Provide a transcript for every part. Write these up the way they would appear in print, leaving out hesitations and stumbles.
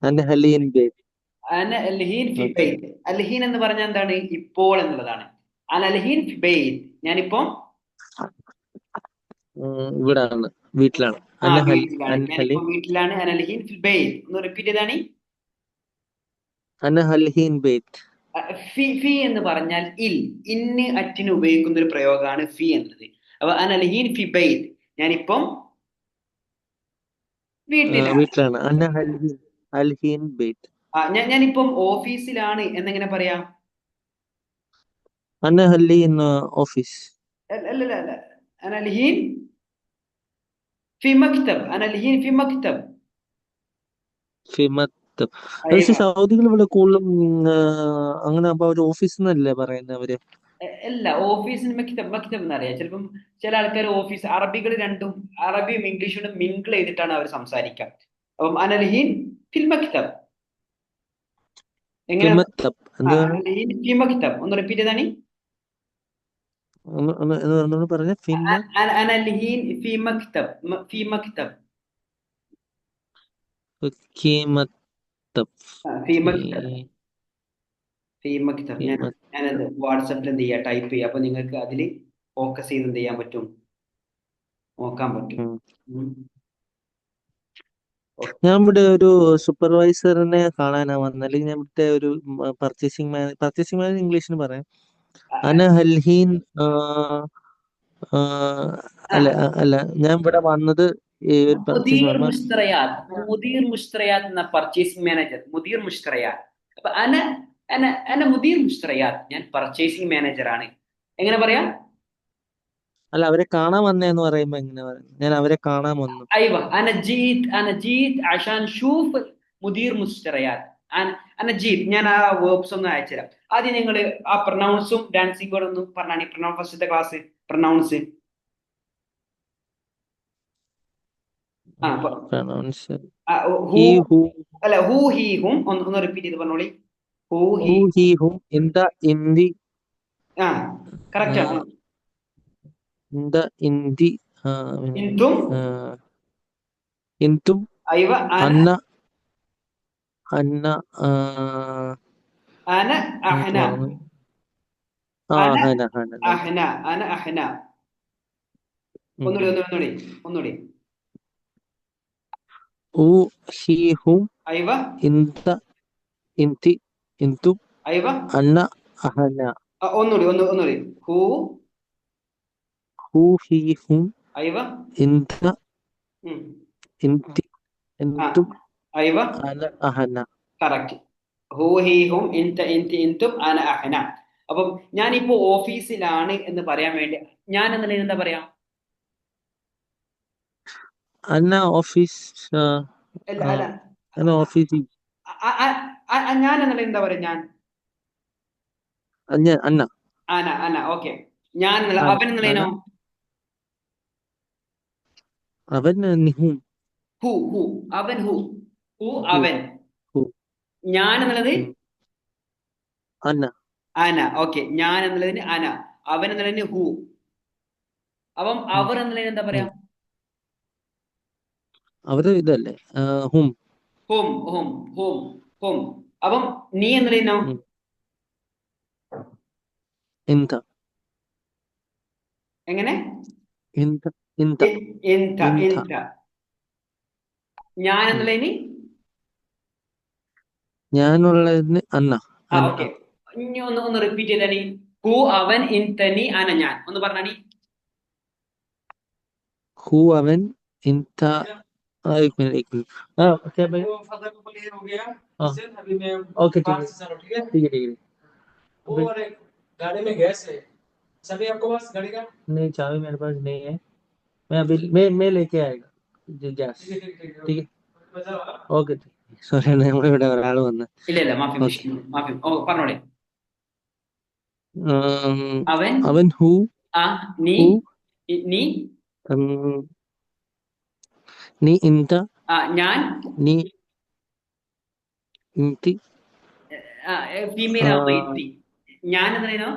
അന ഹലീൻ ബേത്ത്. അന അൽഹീൻ ഫി ഓക്കെ. ബൈത്ത്. അൽഹീൻ എന്ന് പറഞ്ഞാൽ എന്താണ്? ഇപ്പോൾ എന്നുള്ളതാണ്. അന അൽഹീൻ ഫി ബൈത്ത്. ഞാനിപ്പോ ഇവിടാണ്, വീട്ടിലാണ്. വീട്ടിലാണ്. അൻ ഞാനിപ്പോ ഹലീൻ. വീട്ടിലാണ്. അന അൽഹീൻ ഫി ബൈത്ത്. ഒന്ന് റിപ്പീറ്റ് ചെയ്താണ്. അന ഹലീൻ ബേത്ത്. ഫി ഫി എന്ന് പറഞ്ഞാൽ ഇൽ. ഇന്ന് അറ്റിന് ഉപയോഗിക്കുന്ന ഒരു പ്രയോഗമാണ് ഫി എന്നത്. അപ്പൊ അന അൽഹീൻ ഫി ബൈത്ത്. ഞാനിപ്പം വീട്ടിലാണ്. വീട്ടിലാണ്. അന ഹലീൻ, ഹലീൻ ബേത്ത്. ഞാനിപ്പം ഓഫീസിലാണ് എന്നെങ്ങനെ പറയാം? അന ഹലീൻ ഓഫീസ്. അല്ലല്ല അല്ല. അന അൽഹീൻ ഫി മക്തബ്. അന അൽഹീൻ ഫി മക്തബ്. ഫിമത്ത്. പക്ഷെ അയ്യോ. സൗദികൾ ഇവിടെ കൂടുതലും അങ്ങനെ അപ്പൊ ഒരു ഓഫീസ് എന്നല്ലേ പറയുന്നത് അവര്. അല്ല, ഓഫീസിന് മക്തബ് മക്തബ് എന്നറിയാം. ചിലപ്പം ചില ആൾക്കാർ ഓഫീസ് അറബികൾ രണ്ടും അറബിയും ഇംഗ്ലീഷും മിങ്കിൾ ചെയ്തിട്ടാണ് അവർ സംസാരിക്കുക. അപ്പം അനൽഹീൻ ഫിൽ മക്തബ്. എങ്ങനെ? ഫിമത്തപ്പ് എന്താണ്? അനൽഹീൻ ഫി മക്തബ്. ഒന്ന് റിപ്പീറ്റ് ചെയ്താണ്. ഒന്ന് പറഞ്ഞ ഫിമ. അനൽഹീൻ ഫി മക്തബ്. ഫി മക്തബ്. കീമത്തപ്പ്. ഫി മക്തബ്. ഫി മക്തബ്. ഞാനത് ഫിമത്തപ്പ്. വാട്സപ്പിൽ എന്ത് ചെയ്യാം, ടൈപ്പ് ചെയ്യാം. അപ്പൊ നിങ്ങൾക്ക് അതിൽ ഫോക്കസ് ചെയ്ത് എന്ത് ചെയ്യാൻ പറ്റും, നോക്കാൻ പറ്റും. ഉം. ഉം. ഞാൻ ഇവിടെ ഒരു സൂപ്പർവൈസറിനെ കാണാനാ വന്നത്. അല്ലെങ്കിൽ ഞാൻ ഇവിടുത്തെ ഒരു പർച്ചേസിംഗ് മാനേജർ ഇംഗ്ലീഷിന് പറയാം. അന ഹൽഹീൻ. ആ, ആ, ആ അല്ല, അല്ല, ഞാൻ ഇവിടെ വന്നത് ഈ ഒരു പർച്ചേസിംഗ് മുദീർ മുഷ്തറയാത്ത്. മുദീർ മുഷ്തറയാത്ത് എന്ന പർച്ചേസിംഗ് മാനേജർ. മുദീർ മുഷ്തറയാത്ത്. അപ്പൊ അന അന അന മുദീർ മുഷ്തറയാത്ത്. ഞാൻ പർച്ചേസിംഗ് മാനേജർ ആണ്. എങ്ങനെ പറയാം? അല്ല, അവരെ കാണാൻ വന്നേന്ന് പറയുമ്പോ എങ്ങനെ പറയുന്നത്? ഞാൻ അവരെ കാണാൻ വന്നു. ايوه انا جيت عشان شوف മുദീർ മുസ്തറയാത്ത്. അന ജീത്. ഞാൻ ആ വേർബ്സ് ഒന്ന് അയച്ചുതരാം. ആദ്യം നിങ്ങൾ ആ പ്രൊനൗൺസും ഡാൻസിങ് കൂടെ ഒന്ന് പറഞ്ഞാണ്. പ്രൊനൗൺ ഫസ്റ്റത്തെ ക്ലാസ് പ്രൊനൗൺസ്. ആ പ്രൊനൗൺസ്. ഹൂ. ഹി ഹു. അല്ല, ഹൂ ഹി ഹും. ഒന്ന് റിപ്പീറ്റ് ചെയ്ത് പറഞ്ഞോളി. ഹൂ ഹി. ഹു ഹി ഹും. ഇൻ ദി. ആ കറക്റ്റ് ആണ്. ഇൻ ദി. ഇൻതും. ഇന്തും. അയവ. അന അന്ന. അന്ന. അന അഹന. എന്തുവാണ്? അന ഹന ഹന. അഹന. അന അഹന. ഉം, ഒന്നുകൂടി ഉം. ഒന്നുകൂടി ഒന്നുകൂടി. ഹു ഹി ഹും. അയവ. ഇന്ത. ഇന്തി. ഇന്തും. അയവ. അന്ന. അഹന. ഒന്നുകൂടി. ഹൂ. ഹു ഹി ഹും. അയവ. ഇന്ത. ഉം. ഇന്തി. ആ ഇന്തും. അയവ. അന അഹന. കറക്റ്റ്. ഹൂ ഹി ഹും ഇൻത ഇൻതി ഇൻതും അന അഹന. അപ്പം ഞാനിപ്പോ ഓഫീസിലാണ് എന്ന് പറയാൻ വേണ്ടി ഞാൻ എന്നുള്ളത് എന്താ പറയാ? അന്ന ഓഫീസ്. അല്ല അല്ല. അന്ന ഓഫീസിൽ. ഞാൻ എന്നുള്ളത് എന്താ പറയാ? ഞാൻ അന്ന. അന അന ഓക്കെ. ഞാൻ എന്നുള്ള അന. അവൻ അന. എന്നുള്ളതിനോ? അവൻ നിഹും. ഹു അവൻ. Who who. അവൻ. ഹു. ഞാൻ എന്നുള്ളത് ഉം. അന്ന. അന. ഓക്കെ. ഞാൻ എന്നുള്ളതിന് അന. അവൻ എന്നുള്ളതിന് ഹു. അപ്പം ഉം. അവർ എന്നുള്ളതിന് എന്താ ഉം. പറയാ? അവര് ഇതല്ലേ? ഹും. ഹും ഹും ഹും ഹും. അപ്പം നീ എന്നുള്ളതിനോ? ഉം. ഇന്ത. എങ്ങനെ? ഇന്ത. ഇന്ത. ഇൻത ഇന്ത. ഇൻത. ഞാൻ ഉം. എന്നുള്ളതിന് ഞാനുള്ളതിന് അന്ന. അന്ന. ഓക്കെ. ഇനി ഒന്ന് റിപ്പീറ്റ് ചെയ്താണി. ഹു അവൻ ഇൻതനി അന ഞാൻ. ഒന്ന് പറഞ്ഞാണി. ഹു അവൻ. ഇന്ത. एक मिनट, एक मिनट। हाँ, क्या भाई? वो फदर को क्लियर हो गया। हाँ। इससे अभी मैं ओके, ठीक है, चलो, ठीक है, ठीक है, ठीक है। वो अरे गाड़ी में गैस है। सभी आपके पास गाड़ी का? नहीं, चाबी मेरे पास नहीं है। मैं अभी मैं लेके आएगा जी, गैस। ठीक है। ഓക്കെ. സോറി, നമ്മുടെ ഇവിടെ ഒരാൾ വന്ന്. ഇല്ല ഇല്ല, മാഫി ഓക്കെ. മുഷ്കിൽ മാഫി. ഓ പറഞ്ഞോളെ. അവൻ. അവൻ ഹു. ആ നീ. ഹു. നീ. നീ ഇന്ത. ഞാൻ. നീ ഇന്തി. ഫീമെയിൽ ആവുമ്പോ ഇത്തി. ഞാൻ എന്നുള്ളതിനോ?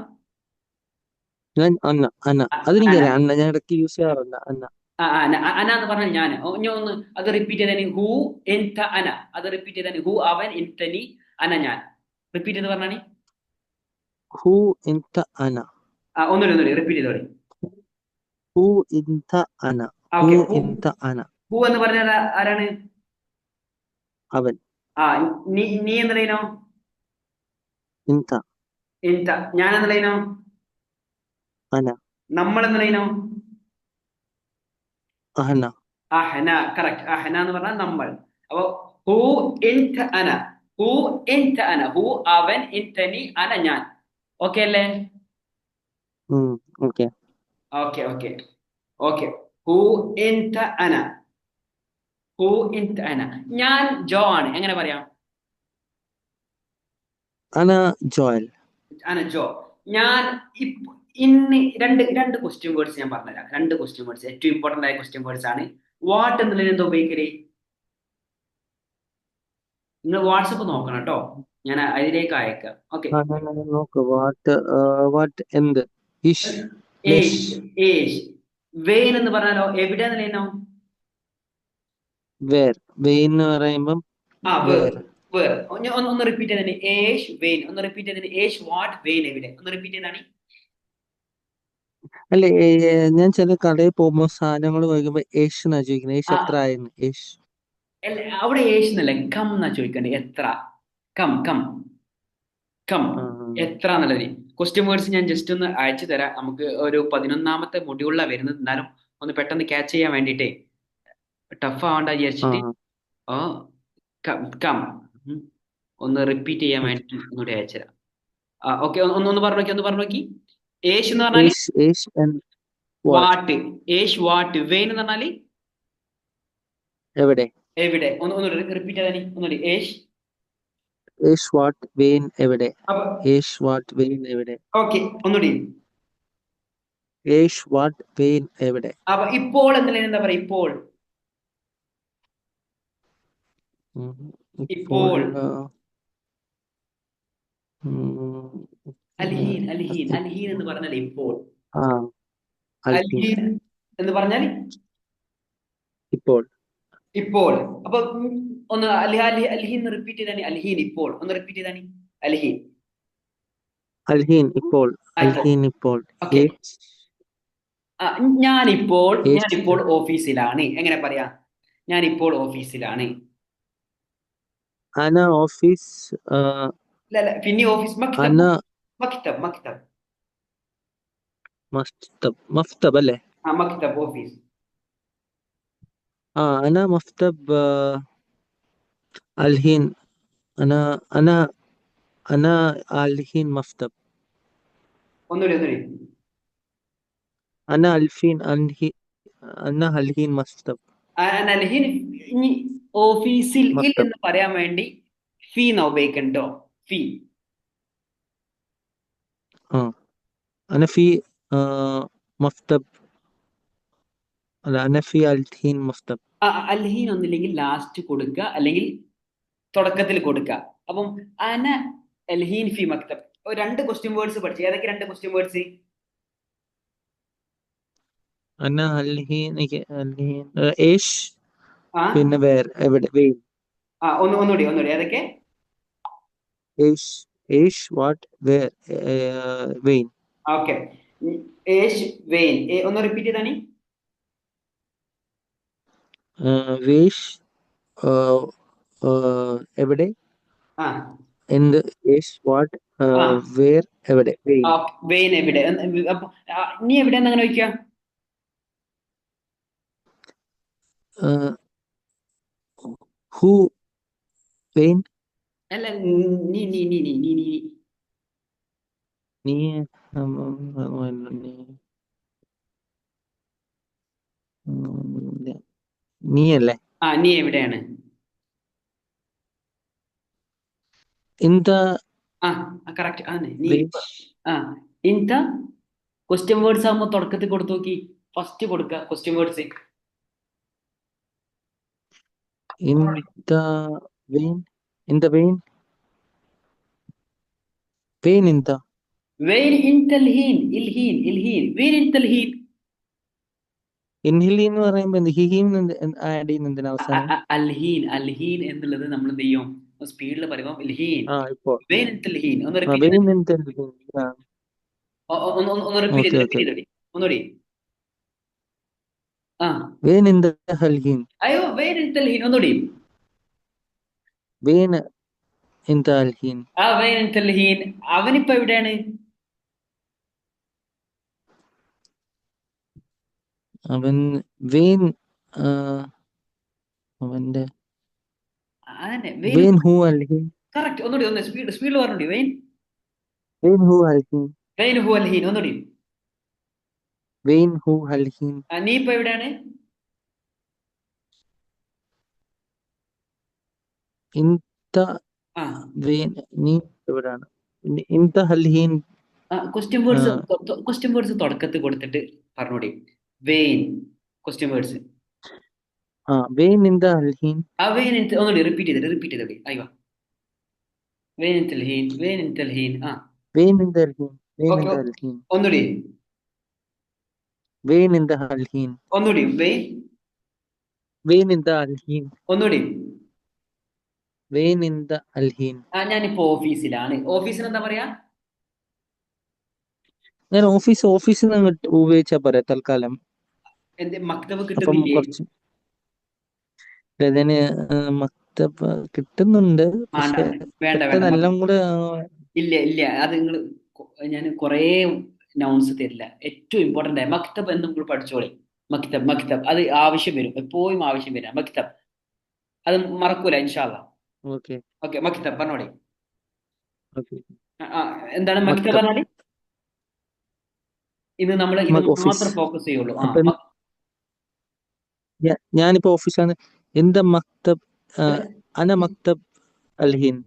ഞാൻ അന്ന. അന്ന അന. അതെനിക്കറിയാം. അന്ന ഞാൻ ഇടയ്ക്ക് യൂസ് ചെയ്യാറുണ്ട്. അന്ന. അന എന്ന് പറഞ്ഞാൽ ഞാൻ. ഇനി ഒന്ന് അത് റിപ്പീറ്റ് ചെയ്താൽ ഹൂ എൻത അന. അത് റിപ്പീറ്റ് ചെയ്താൽ ഹൂ അവൻ, എൻതനി അന ഞാൻ. റിപ്പീറ്റ് ചെയ്ത് പറഞ്ഞാണി. ഹു ഇന്ത അന. ഒന്നുകൂടി റിപ്പീറ്റ് ചെയ്തോളി. ഹു ഇന്ത അന. Who okay. ഇന്ത അന. ഹൂ എന്ന് പറഞ്ഞാൽ ആരാണ്? അവൻ. ആ നീ നീ എന്നുള്ളതിനോ? ഇന്ത എൻത. ഞാൻ എന്നുള്ളതിനോ? അന. നമ്മൾ എന്നുള്ളതിനോ? അഹന. അഹന. കറക്റ്റ്. അഹന എന്ന് പറഞ്ഞാൽ നമ്മൾ. അപ്പൊ ഹൂ എൻത അന. ഹൂ എൻത അന. ഹൂ അവൻ, എൻതനി അന ഞാൻ. ഓക്കെ അല്ലേ? ഓക്കെ. Okay okay okay. ഹൂ എൻത അന. ഹൂ എൻത അന. ഞാൻ ജോ ആണ്. എങ്ങനെ പറയാം? അന ജോയൽ. അന ജോ. ഞാൻ ഇന്ന് രണ്ട് രണ്ട് ക്വസ്റ്റ്യൻ വേർഡ്സ് ഞാൻ പറഞ്ഞുതരാം. രണ്ട് ക്വസ്റ്റ്യൻ വേർഡ്സ്, ഏറ്റവും ഇമ്പോർട്ടന്റ് ആയ ക്വസ്റ്റ്യൻ വേർഡ്സ് ആണ്. വാട്ട് എന്നുള്ളതിന് എന്താ ഉപയോഗിക്കല്? നിങ്ങൾ വാട്സപ്പ് നോക്കണം കേട്ടോ, ഞാൻ അതിലേക്ക് അയക്കാം. ഓക്കെ. നോക്ക്. വാട്ട് എന്ത്. ഇഷ്. ലെഷ്. ഏഷ്. ഏഷ്. വെയിൻ എന്ന് പറഞ്ഞാലോ? എവിടെ എന്നുള്ളതിനോ? വേർ. വെയിൻ എന്ന് പറയുമ്പം വേർ. വേർ. വേർ. ഒന്ന് റിപ്പീറ്റ് ചെയ്തേ. ഏഷ് വെയിൻ. ഒന്ന് റിപ്പീറ്റ് ചെയ്തേ. ഏഷ് വാട്ട് വെയിൻ എവിടെ. ഒന്ന് റിപ്പീറ്റ് ചെയ്താണ്. അല്ലെ, ഞാൻ ചില കടയിൽ പോകുമ്പോ സാധനങ്ങൾ വാങ്ങിക്കുമ്പോ യേശ് എന്നാ ചോദിക്കുന്നത്. യേശ് ആ എത്ര ആയിരുന്നു. യേശ്. അവിടെ ഏഷ് എന്നല്ല, കം എന്നാ ചോദിക്കണ്ടേ. എത്ര. Come come come. ആ, എത്ര എന്നുള്ളത്. ക്വസ്റ്റ്യൻ വേർഡ്സ് ഞാൻ ജസ്റ്റ് ഒന്ന് അയച്ചു തരാം. നമുക്ക് ഒരു 11ാമത്തെ മൊഡ്യൂളിലാണ് വരുന്നത്. എന്നാലും ഒന്ന് പെട്ടെന്ന് ക്യാച്ച് ചെയ്യാൻ വേണ്ടിട്ടേ, ടഫ് ആവണ്ട ആ, വിചാരിച്ചിട്ട്. ഓ കം കം. ഉം. ഒന്ന് റിപ്പീറ്റ് ചെയ്യാൻ ഓക്കെ. വേണ്ടിട്ട് ഒന്നുകൂടി അയച്ചുതരാം. ഓക്കെ. ഒന്ന് പറഞ്ഞു നോക്കി. ഒന്ന് പറഞ്ഞു നോക്കി. ഏഷ് എന്ന് പറഞ്ഞാല് യേശ്. യേശ് ആൻഡ് വാട്ട്. വാട്ട്. ഏഷ് വാട്ട്. വെയിൻ എന്ന് പറഞ്ഞാല് എവിടെ. എവിടെ. ഒന്നുകൂടി റിപ്പീറ്റ് ചെയ്താൽ ഒന്നുകൂടി. ഏഷ്. യേശ് വാട്ട് വെയിൻ എവിടെ. അപ്പൊ യേശ് വാട്ട് വെയിൻ എവിടെ. ഓക്കെ. ഒന്നുകൂടി. യേശ് വാട്ട് വെയിൻ എവിടെ. അപ്പൊ ഇപ്പോൾ എന്നുള്ളതിന് എന്താ പറയാ? ഇപ്പോൾ. ഉം. ഇപ്പോൾ ഇപ്പോൾ. ഉം, അൽഹീൻ. അൽഹീൻ. അൽഹീൻ എന്ന് പറഞ്ഞാൽ ഇപ്പോൾ. ആ അൽഹിൻ. അൽഹീൻ എന്ന് പറഞ്ഞാൽ ഇപ്പോൾ. ഇപ്പോൾ. അപ്പൊ ഒന്ന് അൽഹീൻ റിപ്പീറ്റ് ചെയ്താനി. അൽഹീൻ ഇപ്പോൾ. ഒന്ന് റിപ്പീറ്റ് ചെയ്താനി. അൽഹീൻ. അൽഹീൻ ഇപ്പോൾ. ഇപ്പോൾ. അൽഹീൻ ഇപ്പോൾ. ഓക്കെ. യേശ്. ഞാനിപ്പോൾ യേശ്. ഞാനിപ്പോൾ ഓഫീസിലാണ്. എങ്ങനെ പറയാ? ഞാനിപ്പോൾ ഓഫീസിലാണ്. അന ഓഫീസ്. അല്ല അല്ല, പിന്നെ ഓഫീസ്. അന മക്തബ്. മക്തബ്. മക്തബ്. മസ്തബ്. മഫ്തബ് അല്ലേ. മക്തബ് ഓഫീസ്. أنا مكتب الحين. أنا أنا الحين مكتب. ഒന്നുകൂടി. أنا الحين مكتب. അൽഹീൻ. ഇനി ഓഫീസിൽ مكتب. എന്ന് പറയാൻ വേണ്ടി ഫീ എന്നാ ഉപയോഗിക്കണ്ടോ? ഫീ. أنا في مكتب. لا، أنا في الحين مكتب. അൽഹീൻ ഒന്നില്ലെങ്കിൽ ലാസ്റ്റ് കൊടുക്കുക, അല്ലെങ്കിൽ തുടക്കത്തിൽ കൊടുക്കുക. അപ്പം അന അൽഹീൻ ഫി മക്തബ്. രണ്ട് ക്വസ്റ്റ്യൻ വേർഡ്സ് പഠിച്ചു. ഏതൊക്കെ രണ്ട് ക്വസ്റ്റ്യൻ വേർഡ്സ്? أنا الحين إيش ആ പിന്നെ വേർ എവിടെ. വെയിൻ. ഒന്നുകൂടി ഏതൊക്കെ? إيش. إيش വാട്ട് വേർ വെയിൻ. ഓക്കെ. ഏഷ് വെയിൻ. ഒന്ന് റിപ്പീറ്റ് ചെയ്താണ്. വേഷ് എവിടെ. ആ എന്ത്. ഏഷ് വാട്ട് ആ വേർ എവിടെ. വെയിൻ. വെയിൻ എവിടെ. അപ്പൊ നീ എവിടെയെന്ന് അങ്ങനെ ചോദിക്കുക. ഹു വെയിൻ. അല്ല, നീ. നീ. നീയല്ലേ. നീ എവിടെയാണ്? ഇന്ത. ആ കറക്റ്റ് ആണ്. നീ വേഷ്. ആ ഇൻത. ക്വസ്റ്റ്യൻ വേർഡ്സ് ആകുമ്പോ തുടക്കത്തിൽ കൊടുത്തു നോക്കി. ഫസ്റ്റ് കൊടുക്കുക ക്വസ്റ്റ്യൻ വേർഡ്സ്. ഇന്ത വെയിൻ. ഇന്ത വെയിൻ. വെയിൻ ഇന്ത. വെയിൻ ഇൻ തൽഹീൻ. ഇൽഹീൻ. വെയിൻ ഇൻ തൽഹീൻ. ഇൻഹിലി എന്ന് പറയുമ്പോ എന്ത് ഹിഹീം ആഡ് ചെയ്യുന്ന എന്തിനാ അവസാനം? അൽഹീൻ അൽഹീൻ എന്നുള്ളത് നമ്മൾ എന്ത് ചെയ്യും സ്പീഡിൽ പറയുമ്പോൾ ലഹീൻ ഇപ്പോ വെയിൻ ലഹീൻ ഒന്ന് റിപ്പീറ്റ് വെയിൻ ചെയ്ത് എന്ത് ഒന്ന് റിപ്പീറ്റ് ചെയ്ത് ഓക്കെ റിപ്പീറ്റ് ചെയ്തോടി ഒന്നുകൂടി ആ വെയിൻ എന്ത് ഹൽഹീൻ അയ്യോ വെയിൻ ലഹീൻ ഒന്നുകൂടി വെയിൻ എന്ത് ഹൽഹീൻ ആ വെയിൻ ലഹീൻ അവനിപ്പോ എവിടെയാണ് അവൻ വെയിൻ അവന്റെ അതന്നെ വെയിൻ വെയിൻ ഹൂ ഹൽഹീൻ കറക്റ്റ് ഒന്നുകൂടി ഒന്ന് സ്പീഡിൽ പറഞ്ഞോടി വെയിൻ വെയിൻ ഹൂ ഹൽഹീൻ വെയിൻ ഹു അൽഹീൻ ഒന്നുകൂടി വെയിൻ ഹൂ ഹൽഹീൻ നീ ഇപ്പൊ എവിടെയാണ് ഇന്ത ആ വെയിൻ നീ എവിടാണ് ഇന്ത ഹൽഹീൻ ക്വസ്റ്റ്യൻ വേർഡ്സ് തുടക്കത്തിൽ കൊടുത്തിട്ട് പറഞ്ഞോടി വെയിൻ ക്വസ്റ്റ്യൻ വേർഡ്സ് വെയിൻ ഇന്ത ഹൽഹീൻ ആ വെയിൻ ഒന്നുകൂടി റിപ്പീറ്റ് ചെയ്തോടി അയ്യോ വെയിൻ തൽഹീൻ ആ വെയിൻ ഇന്ത ഹൽഹീൻ വെയിൻ ഓക്കെ ഇന്ത ഹൽഹീൻ ഒന്നുകൂടി വെയിൻ ഇന്ത ഹൽഹീൻ ഒന്നുകൂടി വെയിൻ വെയിൻ ഇന്ത ഹൽഹീൻ ഒന്നുകൂടി വെയിൻ ഇന്ത ഹൽഹീൻ ഞാനിപ്പോ ഓഫീസിലാണ് ഓഫീസിന് എന്താ പറയാ ഞാൻ ഓഫീസിൽ നിന്ന് ഉപയോഗിച്ചാ പോരെ തൽക്കാലം. എന്ത് മക്തബ് അപ്പം കിട്ടുന്നില്ലേ കുറച്ച് ഇതിന് മക്തബ് കിട്ടുന്നുണ്ട്, വേണ്ട പക്ഷെ വേണ്ട പെട്ടെന്ന് എല്ലാം കൂടെ ഇല്ല ഇല്ല അത് നിങ്ങൾ ഞാൻ കുറേ നൗൺസ് തരില്ല. ഏറ്റവും ഇമ്പോർട്ടന്റ് ആയ മക്തബ് എന്ന് നിങ്ങൾ പഠിച്ചോളി. മക്തബ് അത് ആവശ്യം വരും, എപ്പോഴും ആവശ്യം വരാം മക്തബ്. അത് മറക്കൂല ഇൻഷാല്ല. ഓക്കെ ഓക്കെ മക്തബ് പറഞ്ഞോളി. ഓക്കെ എന്താണ് മക്തബ് മക്തബ് പറഞ്ഞാല്? ഇത് ഓഫീസ്. മാത്രം ഫോക്കസ് ചെയ്യുള്ളൂ. അപ്പൊ ഞാനിപ്പോ ഓഫീസാണ്. എന്താ മക്തബ് അന മക്തബ് അൽഹീൻ.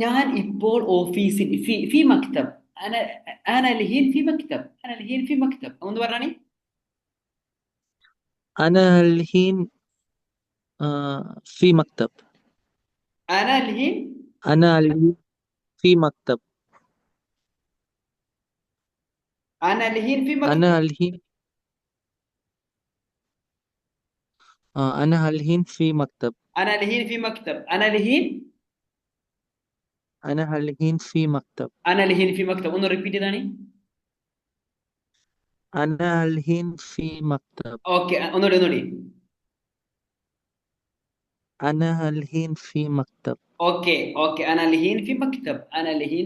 ഞാൻ ഇപ്പോൾ ഓഫീസിൽ ഫി മക്തബ് അന അൽഹീൻ ഫി മക്തബ് ഒന്ന് പറഞ്ഞാണി. അന അൽഹീൻ ഫി മക്തബ്. അന അൽഹീൻ അന അൽഹീൻ ഫി മക്തബ്. അന അൽഹീൻ ഫി അന മക്തബ് അൽഹീൻ അന അൽഹീൻ ഫി മക്തബ്. അന അൽഹീൻ ഫി മക്തബ് അന അൽഹീൻ അന അൽഹീൻ ഫി മക്തബ്. അന അൽഹീൻ ഫി മക്തബ് ഒന്ന് റിപ്പീറ്റ് ചെയ്താണ്. അന അൽഹീൻ ഫി മക്തബ്. ഓക്കെ ഒന്നുകൂടി അന അൽഹീൻ ഫി മക്തബ്. ഓക്കെ അന അൽഹീൻ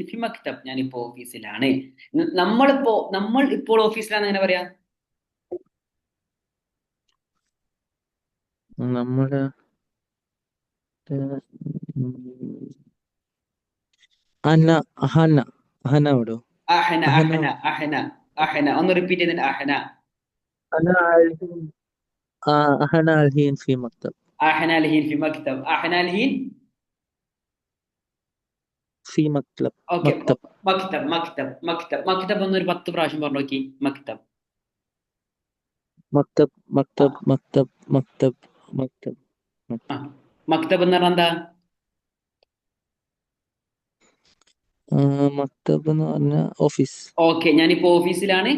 ഫി മക്തബ് ഞാനിപ്പോ ഓഫീസിലാണ്. നമ്മൾ ഇപ്പോൾ ഓഫീസിലാണ് എങ്ങനെ പറയാ? നമ്മുടെ അന അഹന അഹന എവിടോ? അഹന അഹന അഹന അഹന അഹന ഒന്ന് റിപ്പീറ്റ് ചെയ്തിട്ട് അഹന അന അൽഹീൻ അഹന അൽഹീൻ ഫി മക്തബ്. അഹന അൽഹീൻ ഫി മക്തബ് അഹന അൽഹീൻ ഫി മക്തബ്. ഓക്കെ മക്തബ് മക്തബ് എന്നൊരു 10 പ്രാവശ്യം പറഞ്ഞു നോക്കി. മക്തബ് മക്തബ് മക്തബ് മക്തബ് മക്തബ് മക്തബ് ആ മക്തബ്. മക്തബ് എന്ന് പറഞ്ഞാൽ എന്താ? മക്തബ് എന്ന് പറഞ്ഞ ഓഫീസ്. ഓക്കെ ഞാനിപ്പോ ഓഫീസിലാണ്.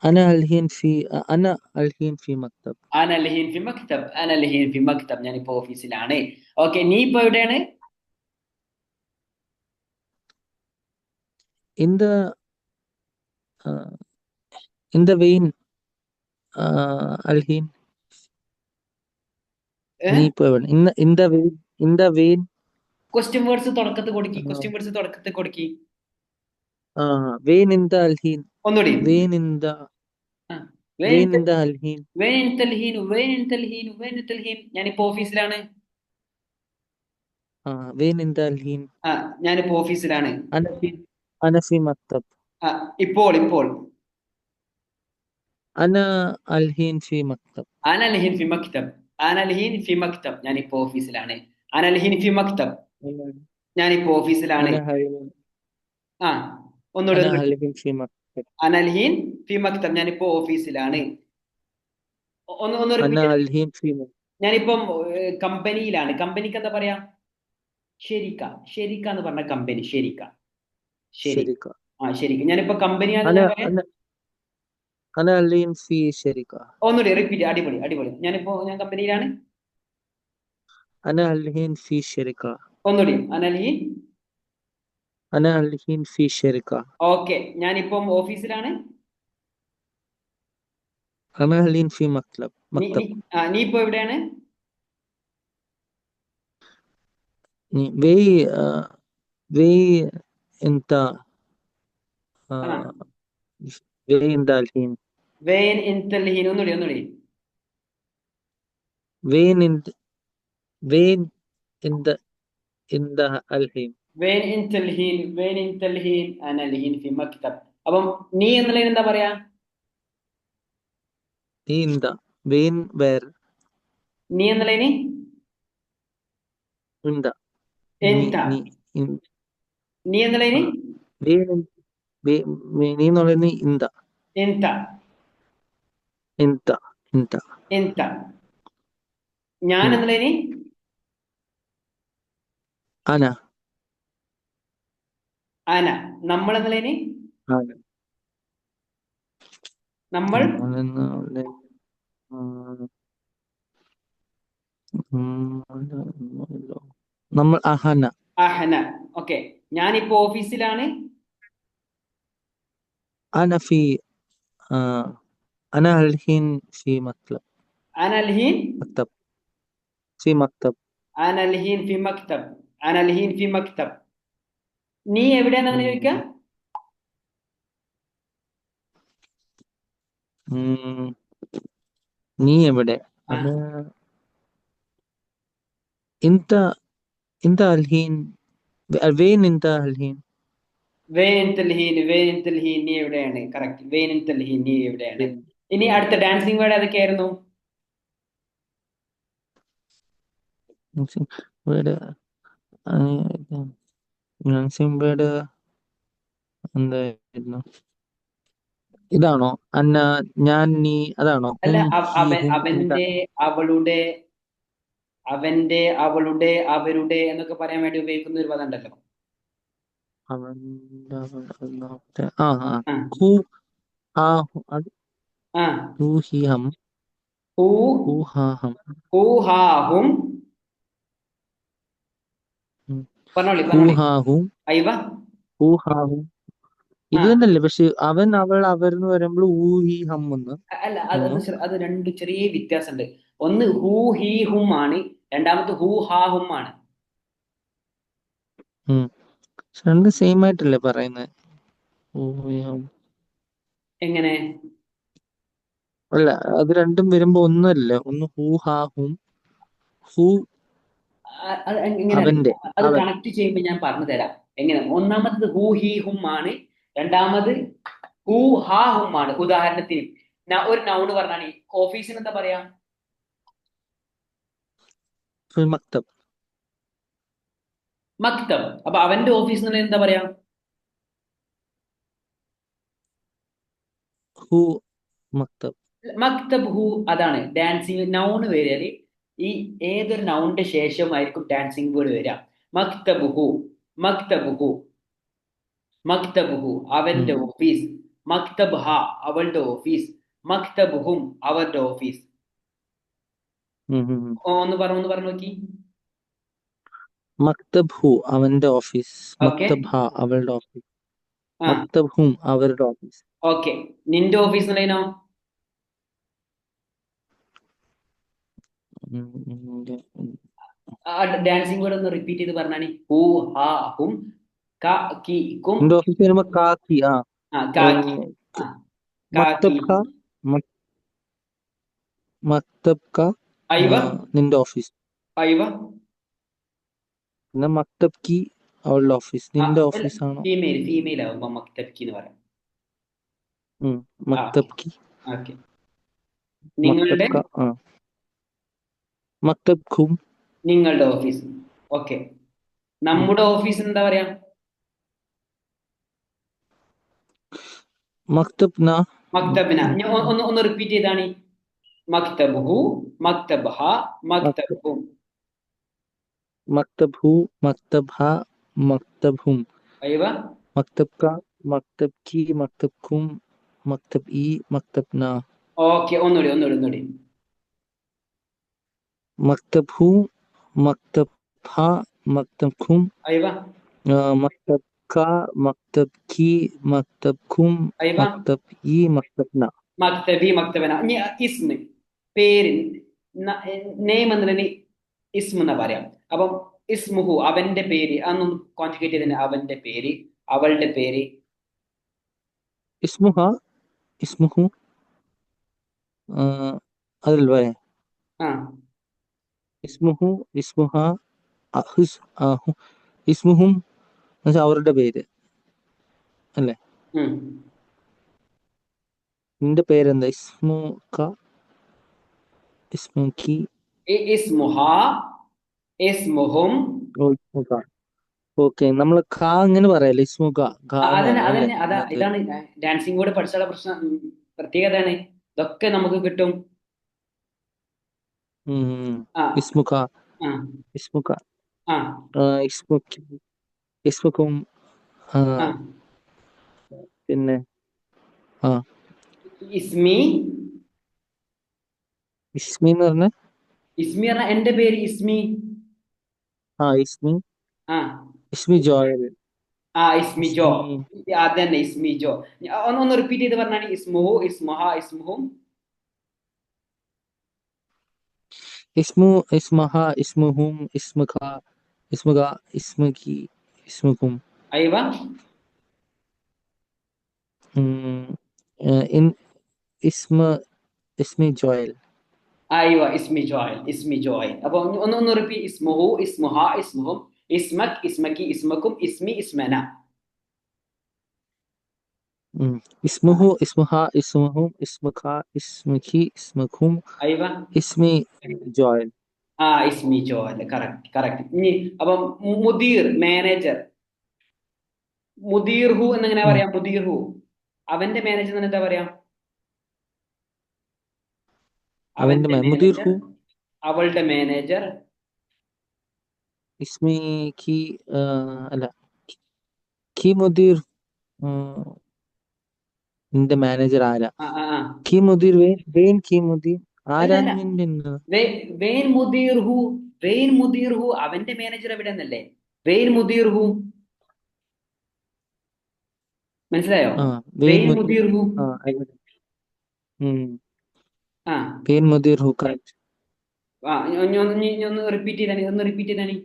അന അൽഹീൻ ഫി അന അൽഹീൻ ഫി മക്തബ്. അന അൽഹീൻ ഫി മക്തബ് ഞാനിപ്പോ ഓഫീസിലാണ്. ഓക്കെ നീ ഇപ്പൊ എവിടെയാണ്? ഇൻ ദ ഇൻ ദ വെയിൻ അൽഹീൻ. നീ ഇപ്പൊ എവിടെ? ഇൻ ദ വെയിൻ ക്വസ്റ്റ്യൻ വേർഡ്സ് തുടക്കത്തിൽ കൊടുക്കി. വെയിൻ ഇൻ ദ അൽഹീൻ. ഒന്നുകൂടി വെയിൻ ഇൻ ദ ആ. വെയിൻ ഇൻ ദ അൽഹീൻ. ഞാനിപ്പോ ഓഫീസിലാണ്. വെയിൻ ഇൻ ദ അൽഹീൻ. ഞാനിപ്പോ ഓഫീസിലാണ്. അന ഫി മക്തബ്. ഇപ്പോൾ അന അൽഹീൻ ഫി മക്തബ്. അന അൽഹീൻ ഫി മക്തബ് ഞാനിപ്പോ ഓഫീസിലാണ്. അന അൽഹീൻ ഫി മക്തബ് ഞാനിപ്പോ ഓഫീസിലാണ്. അന ഹൽഹീൻ ആ ഒന്നുകൂടി അന ഹൽഹീൻ ഫി മക്തബ്. അന അൽഹീൻ ഫി മക്തബ് ഞാനിപ്പോ ഓഫീസിലാണ്. ഒന്ന് അന റിപ്പീറ്റ്. അൽഹീൻ ഫി ഞാനിപ്പം കമ്പനിയിലാണ്. കമ്പനിക്ക് എന്താ പറയാ? ഷെരിക്ക എന്ന് പറഞ്ഞ കമ്പനി. ശരിക്ക ശരിക്ക. ശരിക്ക ഞാനിപ്പോ കമ്പനിയാന്ന് അന എങ്ങനെ പറയാ? അന أنا الحين في شركة. ഒന്നുകൂടി റിപ്പീറ്റ്. അടിപൊളി അടിപൊളി. ഞാൻ കമ്പനിയിലാണ്. أنا الحين في شركة. ഒന്നുകൂടി. അനലി. أنا الحين في شركة. ഓക്കെ. ഞാനിപ്പം ഓഫീസിലാണ്. أنا الحين في مكتب. നീ ഇപ്പൊ എവിടെയാണ്? وي وي أنت وي أنت الحين. വെയിൻ ഇൻതൽഹീൻ. ഒന്നുകൂടി. وين أنت وين أنت الحين. വെയിൻ ഇൻതൽഹീൻ അനൽഹീൻ ഫി മക്തബ്. അപ്പം നീ എന്നുള്ളതിന് എന്താ പറയാ? أنت وين where. നീ എന്നുള്ളതിന് أنت എന്ത. നീ എന്നുള്ളതിന് നീ എന്നുള്ളതിന് ഇന്ത. എന്ത. ഇന്ത ഇന്ത എന്ത. ഞാൻ എന്നുള്ളതിന് അന. അന. നമ്മൾ എന്നുള്ളതിന് നമ്മൾ. നമ്മൾ അഹന. അഹന. ഓക്കെ. ഞാനിപ്പോ ഓഫീസിലാണ്. أنا في أنا الحين في مكتب. അനൽഹീൻ مكتب في مكتب. അനൽഹീൻ ഫി മക്തബ്. അനൽഹീൻ ഫി മക്തബ്. നീ എവിടെയാണെന്ന് അങ്ങനെ ചോദിക്ക. നീ എവിടെ? അത് انت انت الحين وين انت الحين. വെയിൻ ഇൻതൽഹീൻ നീ എവിടെയാണ്. കറക്റ്റ്. വെയിൻ ഇൻതൽഹീൻ നീ എവിടെയാണ്. ഇനി അടുത്ത ഡാൻസിങ് വേർഡ് ഏതൊക്കെയായിരുന്നു? ഡാൻസിങ് വേർഡ് എന്തായിരുന്നു? ഇതാണോ? അന്ന, ഞാൻ, നീ, അതാണോ? അല്ല, അവന്റെ അവളുടെ അവന്റെ അവളുടെ അവരുടെ എന്നൊക്കെ പറയാൻ വേണ്ടി ഉപയോഗിക്കുന്ന ഒരു പദം ഉണ്ടല്ലോ. Who he Hum. ഹു ഹാ ഹും. പറഞ്ഞോളി. അയ്വ. ഇത് തന്നെയല്ലേ? പക്ഷെ അവൻ, അവൾ, അവരെന്ന് പറയുമ്പോൾ ഊ ഹി ഹം എന്ന്. അല്ല, അത് രണ്ട് ചെറിയ വ്യത്യാസമുണ്ട്. ഒന്ന് ഹൂ ഹി ഹും ആണ്, രണ്ടാമത്തെ ഹൂ ഹാ ഹും ആണ്. രണ്ട് സെയിം ആയിട്ടല്ലേ പറയുന്നത്? എങ്ങനെ? അല്ല, അത് രണ്ടും വരുമ്പോ ഒന്നല്ലേ? ഒന്ന് ഹൂ ഹാ ഹും. ഹൂ അവന്റെ. അത് കണക്ട് ചെയ്യുമ്പോൾ ഞാൻ പറഞ്ഞു തരാം എങ്ങനെ. ഒന്നാമത്തത് ഹൂ ഹി ഹും ആണ്, രണ്ടാമത് ഹൂ ഹാ ഹും ആണ്. ഉദാഹരണത്തിന് ഒരു നൗണ് പറഞ്ഞാണ് ഓഫീസിന് എന്താ പറയാ? മക്തബ്. മക്തബ്. അപ്പൊ അവന്റെ ഓഫീസിന് എന്താ പറയാ? ഹു മക്തബ്. മക്തബ് ഹു. അതാണ് ഡാൻസിങ്. നൗണ് വരികയാല് ഈ ഏതൊരു നൗണിന്റെ ശേഷമായിരിക്കും ഡാൻസിങ് വേർഡ് വരിക. മക്തബ് ഹു, മക്തബ് ഹു, മക്തബ് ഹു അവന്റെ ഓഫീസ്. മക്തബ് ഹ അവളുടെ ഓഫീസ്. മക്തബ് ഹും അവരുടെ ഓഫീസ്. ഒന്ന് പറഞ്ഞു നോക്കി. മക്തബ് ഹു അവന്റെ ഓഫീസ്. മക്തബ് ഹ അവളുടെ ഓഫീസ്. മക്തബ് ഹും അവരുടെ ഓഫീസ്. ഓക്കെ. നിന്റെ ഓഫീസ് എന്നുള്ളതിനോ? ഡാൻസിങ് വേർഡ് ഒന്ന് റിപ്പീറ്റ് ചെയ്ത് പറഞ്ഞാണ്. ഹു ഹാ ഹും ക കി കും. നിന്റെ ഓഫീസ് വരുമ്പോ കാക്കി. മക്തബ് ക. മക്തബ് ക നിന്റെ ഓഫീസ്. പിന്നെ മക്തബ് കി അവളുടെ ഓഫീസ്. നിന്റെ ഓഫീസ് ആണോ? ഫീമെയിൽ ആവുമ്പോ മക്തബ് കി എന്ന് പറയാം. മക്തബ് കി. നിങ്ങളുടെ മക്തബ് ഖും നിങ്ങളുടെ ഓഫീസ്. ഓക്കെ. നമ്മുടെ ഓഫീസ് എന്താ പറയാ? മക്തബ്ന. മക്തബ്ന. ഒന്ന് റിപ്പീറ്റ് ചെയ്താണ്. മക്തബ് ഹു, മക്തബ് ഹ, മക്തബ് ഹും. മക്തബ് ഹു, മക്തബ് ഹ, മക്തബ് ഹും. അയ്വ. മക്തബ് ക, മക്തബ് കി, മക്തബ് ഖും, മക്തബ് ഈ മക്തബ് ന ഓക്കെ, ഒന്നുകൂടി. മക്തബ് ഹു മക്തബ് ഹ മക്തബ് ഖും അയ്വ മക്തബ് ക മക്തബ് കി മക്തബ് ഖും അയ്വ മക്തബ് ഈ മക്തബ് ന മക്തബി മക്തബന. ഇനി ഇസ്മ, പേര്, നെയിം എന്നതിന് ഇസ്മ എന്നാ പറയാം. അപ്പം ഇസ്മുഹു അവന്റെ പേര്, അതൊന്നും കോൺജുഗേറ്റ് ചെയ്തന്നെ. അവന്റെ പേര്, അവളുടെ പേര്. ഇസ്മുഹ ഇസ്മുഹു അതിൽ പറയാം. ആ ഇസ്മുഹു ഇസ്മുഹ ഇസ്മുഹും എന്നുവെച്ചാൽ അവരുടെ പേര് അല്ലേ? ഉം. നിന്റെ പേരെന്താ? ഇസ്മുക ഇസ്മുക്കി ഇസ്മുഹ ഇസ്മുഹും. ഇസ്മുക. ഓക്കെ, നമ്മൾ ഖ അങ്ങനെ പറയല്ലേ, ഇസ്മുക ഖ എന്ന് അതന്നെ പറയും അല്ലേ അതന്നെ അതാ അതിനകത്ത്? ഇതാണ് ഡാൻസിങ് കൂടെ പഠിച്ചുള്ള പ്രശ്നം. പ്രത്യേകതയാണ് ഇതൊക്കെ നമുക്ക് കിട്ടും. ആ ഇസ്മുക ആ ഇസ്മുക ആ ഇസ്മുക്കി ഇസ്മുക്കും ആ, ആ പിന്നെ ആ ഇസ്മി. ഇസ്മി എന്ന് പറഞ്ഞ ഇസ്മി പറഞ്ഞ എന്റെ പേര് ഇസ്മി. ഇസ്മി ആ ഇസ്മി ജോയൽ ഇസ്മി ജോ. ഇസ്മി അതന്നെ ഇസ്മി ജോ. ഒന്ന് റിപ്പീറ്റ് ചെയ്ത് പറഞ്ഞാണ്. ഇസ്മുഹു ഇസ്മുഹ ഇസ്മുഹും. ഇസ്മു ഇസ്മഹ ഇസ്മുഹും ഇസ്മുക ഇസ്മുക ഇസ്മുക്കി ഇസ്മുക്കും അയവ ഇൻ ഇസ്മ ഇസ്മി ജോയൽ. അയവ ഇസ്മി ജോയൽ ഇസ്മി ജോയൽ. അപ്പൊ ഒന്ന് റിപ്പീറ്റ്. ഇസ്മുഹു ഇസ്മുഹ ഇസ്മുഹും ഇസ്മക് ഇസ്മക്കി ഇസ്മക്കും ഇസ്മി ഇസ്മന. ഇസ്മുഹു ഇസ്മുഹ ഇസ്മുഹും ഇസ്മുക ഇസ്മുക്കി ഇസ്മുക്കും അയവ ഇസ്മി ജോയൽ. ഇസ്മി ജോയൽ. Correct correct. ഇനി അപ്പം മുദീർ മാനേജർ. മുദീർ ഹു എന്നെങ്ങനെ പറയാം? മുദീർ ഹു അവന്റെ മാനേജർ എന്ന് എന്താ പറയാം? അവന്റെ അവന്റെ മുദീർ മാനേജർ, ഹു അവളുടെ മാനേജർ. ഇസ്മി കി അല്ല കി മുദീർ നിന്റെ മാനേജർ ആരാ? ആ ആ ആ. കി മുദീർ വെയിൻ കി മുദീർ അല്ല ആരാണ് അല്ല നിന്റെ? വെയിൻ മുദീർ ഹു. വെയിൻ മുദീർ ഹു അവന്റെ മാനേജർ എവിടെ എന്നല്ലേ? വെയിൻ മുദീർ ഹു. മനസ്സിലായോ? വെയിൻ വെയിൻ മുദീർ മുദീർ ഹു. ആയിക്കോട്ടെ. ആ വെയിൻ മുദീർ ഹു കറക്റ്റ്. ഒന്ന് റിപ്പീറ്റ് ചെയ്താണി.